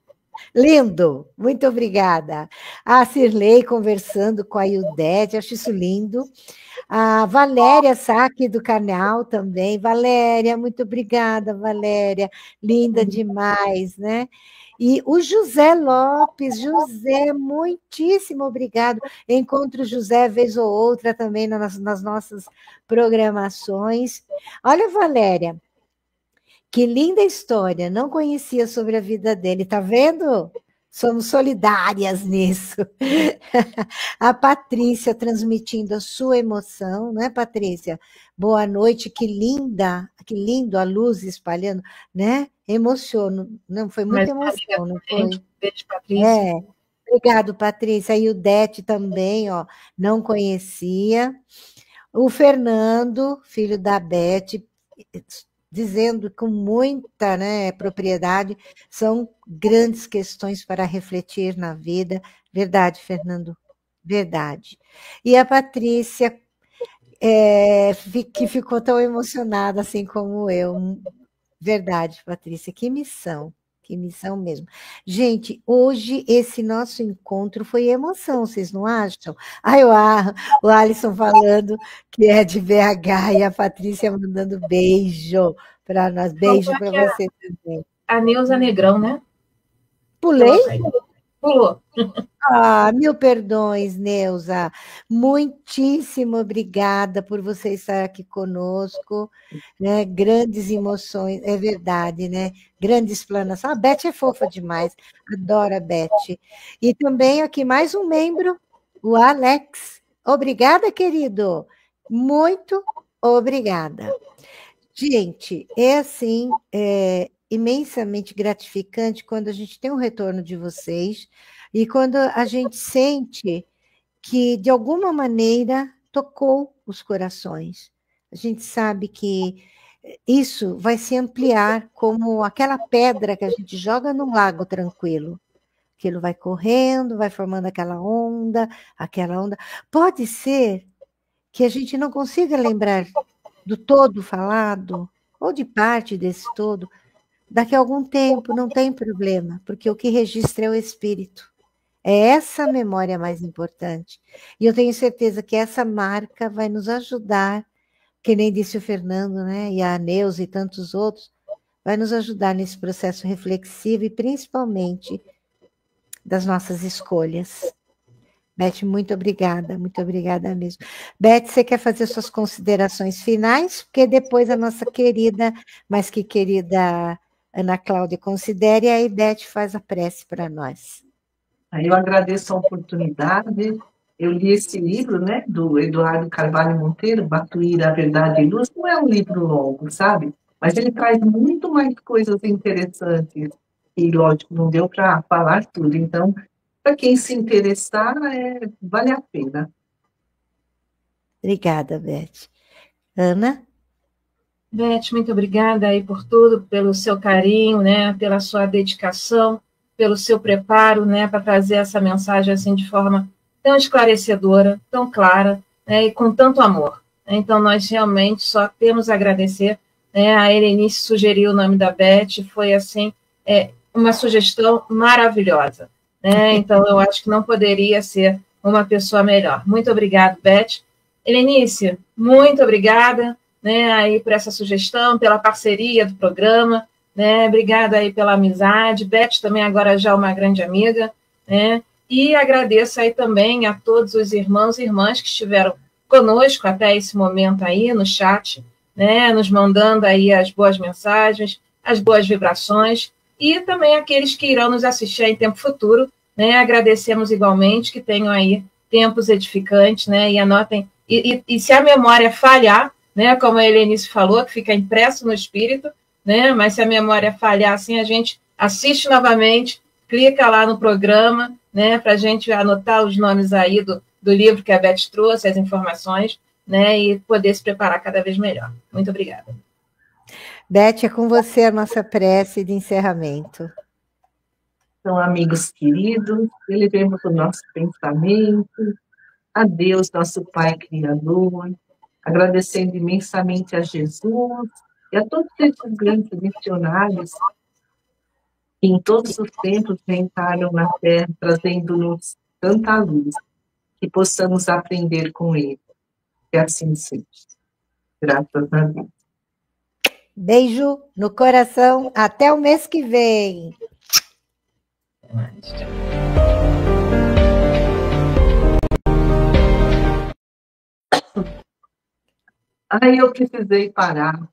Lindo, muito obrigada. A Cirlei conversando com a Ildete, acho isso lindo. A Valéria Saque do canal também. Valéria, muito obrigada, Valéria. Linda demais, né? E o José Lopes, José, muitíssimo obrigado. Encontro o José vez ou outra também nas nossas programações. Olha, Valéria, que linda história, não conhecia sobre a vida dele, tá vendo? Somos solidárias nisso. A Patrícia transmitindo a sua emoção, né, Patrícia? Boa noite, que linda, que lindo a luz espalhando, né? Emociono, não foi muita emoção, não foi? Beijo, Patrícia. Obrigado, Patrícia. E o Dete também, ó, não conhecia. O Fernando, filho da Beth, dizendo com muita, né, propriedade, são grandes questões para refletir na vida. Verdade, Fernando, verdade. E a Patrícia, que ficou tão emocionada assim como eu. Verdade, Patrícia, que missão, Que missão mesmo. Gente, hoje esse nosso encontro foi emoção, vocês não acham? Ai, o Alisson falando que é de BH e a Patrícia mandando beijo para nós. Beijo para você também. A Neuza Negrão, né? Pulei? Pulou. Ah, mil perdões, Neuza. Muitíssimo obrigada por você estar aqui conosco, né? Grandes emoções, é verdade, né? Grande explanação. A Beth é fofa demais, adoro a Beth. E também aqui mais um membro, o Alex. Obrigada, querido. Muito obrigada. Gente, é assim, imensamente gratificante quando a gente tem um retorno de vocês e quando a gente sente que, de alguma maneira, tocou os corações. A gente sabe que isso vai se ampliar como aquela pedra que a gente joga num lago tranquilo. Aquilo vai correndo, vai formando aquela onda, aquela onda. Pode ser que a gente não consiga lembrar do todo falado, ou de parte desse todo, daqui a algum tempo, não tem problema, porque o que registra é o espírito. É essa memória mais importante. E eu tenho certeza que essa marca vai nos ajudar, que nem disse o Fernando, né, e a Neuza e tantos outros, vai nos ajudar nesse processo reflexivo e principalmente das nossas escolhas. Beth, muito obrigada mesmo. Beth, você quer fazer suas considerações finais? Porque depois a nossa querida, mas que querida Ana Cláudia considere, e aí Beth faz a prece para nós. Eu agradeço a oportunidade. Eu li esse livro, né, do Eduardo Carvalho Monteiro, Batuíra, a Verdade e Luz. Não é um livro longo, sabe? Mas ele traz muito mais coisas interessantes. E, lógico, não deu para falar tudo. Então, para quem se interessar, vale a pena. Obrigada, Beth. Ana? Beth, muito obrigada aí por tudo, pelo seu carinho, né, pela sua dedicação, pelo seu preparo, né, para trazer essa mensagem assim de forma tão esclarecedora, tão clara, né, e com tanto amor. Então, nós realmente só temos a agradecer, né, a Helenice sugeriu o nome da Beth, foi assim, uma sugestão maravilhosa, né, então eu acho que não poderia ser uma pessoa melhor. Muito obrigada, Beth. Helenice, muito obrigada, né, aí por essa sugestão, pela parceria do programa, né, obrigada aí pela amizade, Beth também agora já é uma grande amiga, né, e agradeço aí também a todos os irmãos e irmãs que estiveram conosco até esse momento aí no chat, né, nos mandando aí as boas mensagens, as boas vibrações, e também aqueles que irão nos assistir em tempo futuro, né, agradecemos igualmente, que tenham aí tempos edificantes, né, e anotem, e se a memória falhar, né, como a Helenice falou, que fica impresso no espírito, né, mas se a memória falhar, assim, a gente assiste novamente, clica lá no programa, né, para a gente anotar os nomes aí do livro que a Beth trouxe, as informações, né, e poder se preparar cada vez melhor. Muito obrigada. Beth, é com você a nossa prece de encerramento. Então, amigos queridos, elevemos o nosso pensamento a Deus, nosso Pai Criador, agradecendo imensamente a Jesus e a todos esses grandes missionários que em todos os tempos reencarnam na Terra, trazendo-nos tanta luz, que possamos aprender com ele. Que assim seja. Graças a Deus. Beijo no coração. Até o mês que vem. Ai, eu precisei parar.